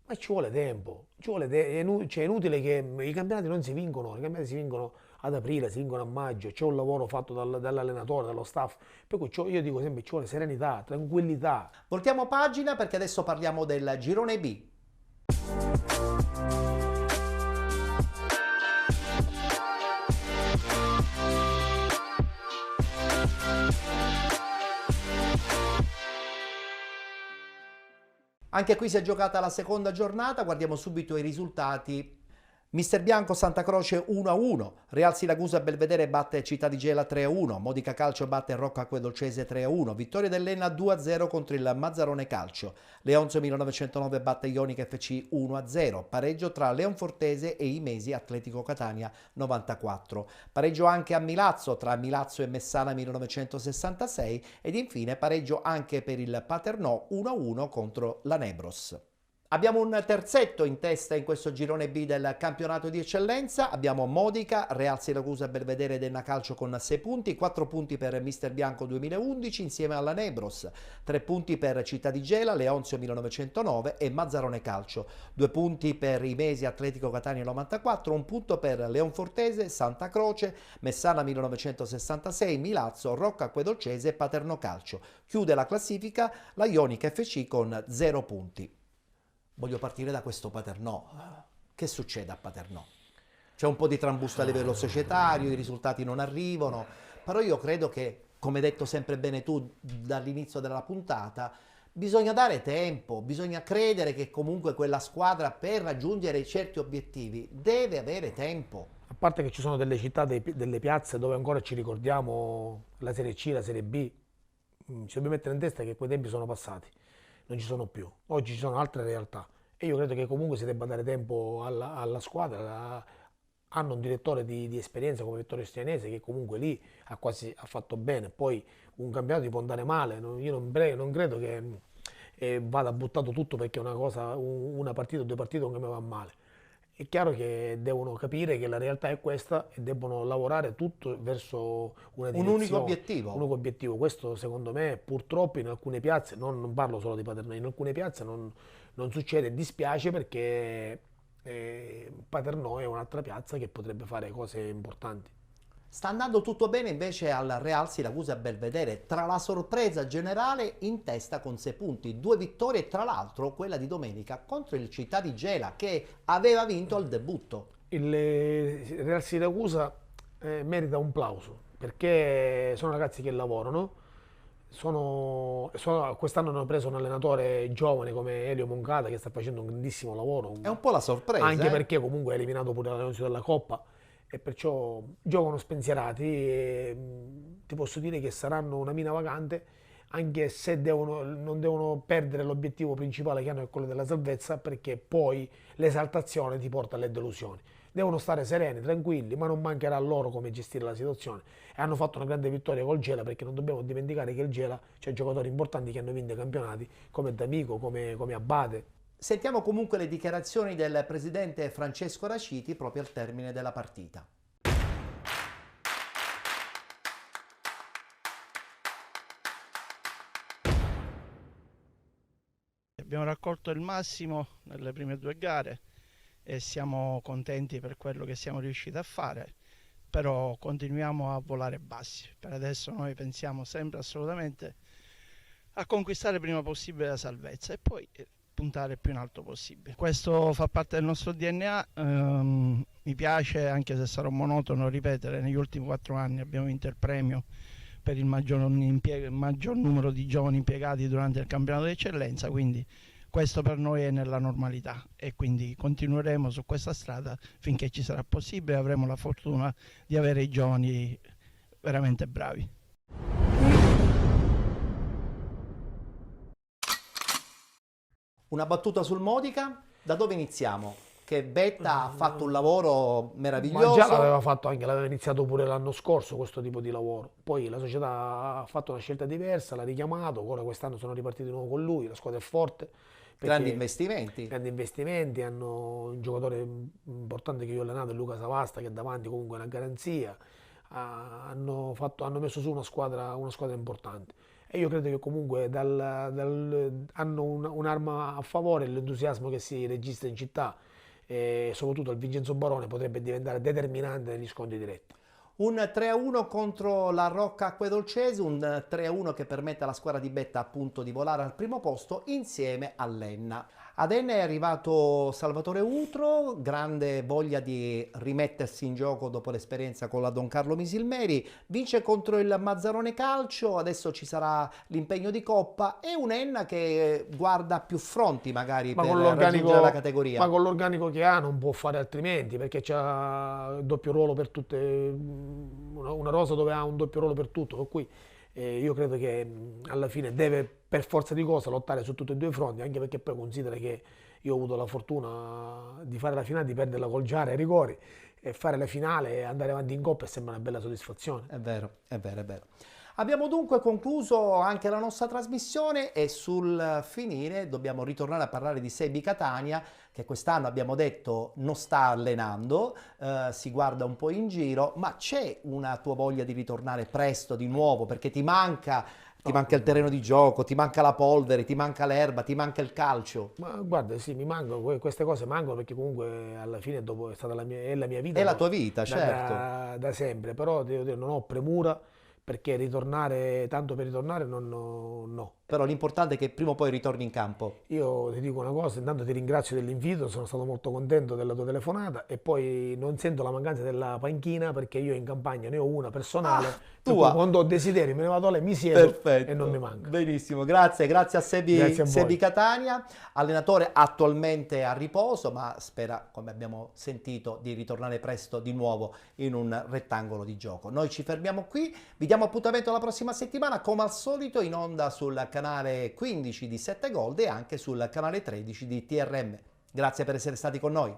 ma ci vuole tempo, è inutile che i campionati non si vincono, i campionati si vincono ad aprile, si vincono a maggio, c'è un lavoro fatto dall'allenatore, dallo staff, per cui io dico sempre ci vuole serenità, tranquillità. Voltiamo pagina perché adesso parliamo del girone B. Anche qui si è giocata la seconda giornata, guardiamo subito i risultati. Mister Bianco Santa Croce 1-1, Real Siracusa Belvedere batte Città di Gela 3-1, Modica Calcio batte Rocca Acquedolcese 3-1, vittoria dell'Enna 2-0 contro il Mazzarone Calcio, Leonzio 1909 batte Ionica FC 1-0, pareggio tra Leonfortese e Imesi Atletico Catania 94, pareggio anche a Milazzo tra Milazzo e Messana 1966 ed infine pareggio anche per il Paternò 1-1 contro la Nebros. Abbiamo un terzetto in testa in questo girone B del campionato di eccellenza, abbiamo Modica, Real Siracusa Belvedere ed Enna Calcio con 6 punti, 4 punti per Mister Bianco 2011 insieme alla Nebros, 3 punti per Città di Gela, Leonzio 1909 e Mazzarone Calcio, 2 punti per Imesi Atletico Catania 94, 1 punto per Leonfortese, Santa Croce, Messana 1966, Milazzo, Rocca Acquedolcese e Paternò Calcio. Chiude la classifica la Ionica FC con 0 punti. Voglio partire da questo Paternò. Che succede a Paternò? C'è un po' di trambusto a livello societario, i risultati non arrivano, però io credo che, come hai detto sempre bene tu dall'inizio della puntata, Bisogna dare tempo, bisogna credere che comunque quella squadra per raggiungere certi obiettivi deve avere tempo. A parte che ci sono delle città, delle piazze dove ancora ci ricordiamo la Serie C, la Serie B, ci dobbiamo mettere in testa che quei tempi sono passati, non ci sono più. Oggi ci sono altre realtà e io credo che comunque si debba dare tempo alla squadra. Hanno un direttore di esperienza come Vittorio Stianese che comunque lì ha fatto bene. Poi un campionato può andare male, io non credo che vada buttato tutto perché una partita o due partite non va male. È chiaro che devono capire che la realtà è questa e debbono lavorare tutto verso una direzione, Un unico obiettivo. un unico obiettivo. Questo secondo me purtroppo in alcune piazze, non parlo solo di Paternò, in alcune piazze non succede, dispiace perché Paternò è un'altra piazza che potrebbe fare cose importanti. Sta andando tutto bene invece al Real Siracusa Belvedere, tra la sorpresa generale in testa con 6 punti, 2 vittorie e tra l'altro quella di domenica contro il Città di Gela che aveva vinto al debutto. Il Real Siracusa merita un plauso perché sono ragazzi che lavorano, quest'anno hanno preso un allenatore giovane come Elio Moncada che sta facendo un grandissimo lavoro. È un po' la sorpresa. Anche perché comunque ha eliminato pure la Lazio dalla Coppa e perciò giocano spensierati e ti posso dire che saranno una mina vagante anche se non devono perdere l'obiettivo principale che hanno, che è quello della salvezza, perché poi l'esaltazione ti porta alle delusioni. Devono stare sereni, tranquilli, ma non mancherà a loro come gestire la situazione. E hanno fatto una grande vittoria col Gela, perché non dobbiamo dimenticare che il Gela c'è giocatori importanti che hanno vinto i campionati, come D'Amico, come Abate. Sentiamo comunque le dichiarazioni del presidente Francesco Raciti proprio al termine della partita. Abbiamo raccolto il massimo nelle prime 2 gare e siamo contenti per quello che siamo riusciti a fare, però continuiamo a volare bassi. Per adesso noi pensiamo sempre assolutamente a conquistare il prima possibile la salvezza e poi puntare il più in alto possibile. Questo fa parte del nostro DNA, mi piace, anche se sarò monotono, ripetere, negli ultimi 4 anni abbiamo vinto il premio per il maggior numero di giovani impiegati durante il campionato di eccellenza, quindi questo per noi è nella normalità e quindi continueremo su questa strada finché ci sarà possibile e avremo la fortuna di avere i giovani veramente bravi. Una battuta sul Modica, da dove iniziamo? Che Betta ha fatto un lavoro meraviglioso. Ma già l'aveva iniziato pure l'anno scorso questo tipo di lavoro. Poi la società ha fatto una scelta diversa, l'ha richiamato, ora quest'anno sono ripartiti di nuovo con lui, la squadra è forte. Grandi investimenti. Grandi investimenti, hanno un giocatore importante che io ho allenato, Luca Savasta, che davanti comunque è una garanzia. Hanno messo su una squadra importante. E io credo che comunque hanno un'arma a favore, l'entusiasmo che si registra in città e soprattutto il Vincenzo Barone potrebbe diventare determinante negli scontri diretti. Un 3-1 contro la Rocca Acquedolcese, un 3-1 che permette alla squadra di Betta appunto di volare al primo posto insieme all'Enna. Ad Enna è arrivato Salvatore Utro, grande voglia di rimettersi in gioco dopo l'esperienza con la Don Carlo Misilmeri, vince contro il Mazzarone Calcio, adesso ci sarà l'impegno di Coppa e un Enna che guarda più fronti magari per raggiungere la categoria. Ma con l'organico che ha non può fare altrimenti perché c'ha doppio ruolo per tutte, una rosa dove ha un doppio ruolo per tutto, per cui io credo che alla fine deve per forza di cose lottare su tutti e 2 i fronti, anche perché poi considera che io ho avuto la fortuna di fare la finale, di perderla col Giara ai rigori e fare la finale e andare avanti in Coppa sembra una bella soddisfazione. È vero, è vero, è vero. Abbiamo dunque concluso anche la nostra trasmissione e sul finire dobbiamo ritornare a parlare di Sebi Catania che quest'anno abbiamo detto non sta allenando, si guarda un po' in giro, ma c'è una tua voglia di ritornare presto di nuovo perché ti manca il terreno di gioco, ti manca la polvere, ti manca l'erba, ti manca il calcio. Ma guarda, sì, mi mancano, queste cose mancano perché comunque alla fine dopo è stata la mia vita. È la tua vita, certo. Da sempre, però devo dire, non ho premura perché ritornare tanto per ritornare no. però l'importante è che prima o poi ritorni in campo. Io ti dico una cosa, intanto ti ringrazio dell'invito, sono stato molto contento della tua telefonata e poi non sento la mancanza della panchina perché io in campagna ne ho una personale, tua. Quando ho desideri me ne vado lì, mi siedo e non mi manca. Benissimo, grazie a Sebi Catania, allenatore attualmente a riposo, ma spera, come abbiamo sentito, di ritornare presto di nuovo in un rettangolo di gioco. Noi ci fermiamo qui, vi diamo appuntamento la prossima settimana, come al solito in onda sul canale 15 di 7 Gold e anche sul canale 13 di TRM. Grazie per essere stati con noi.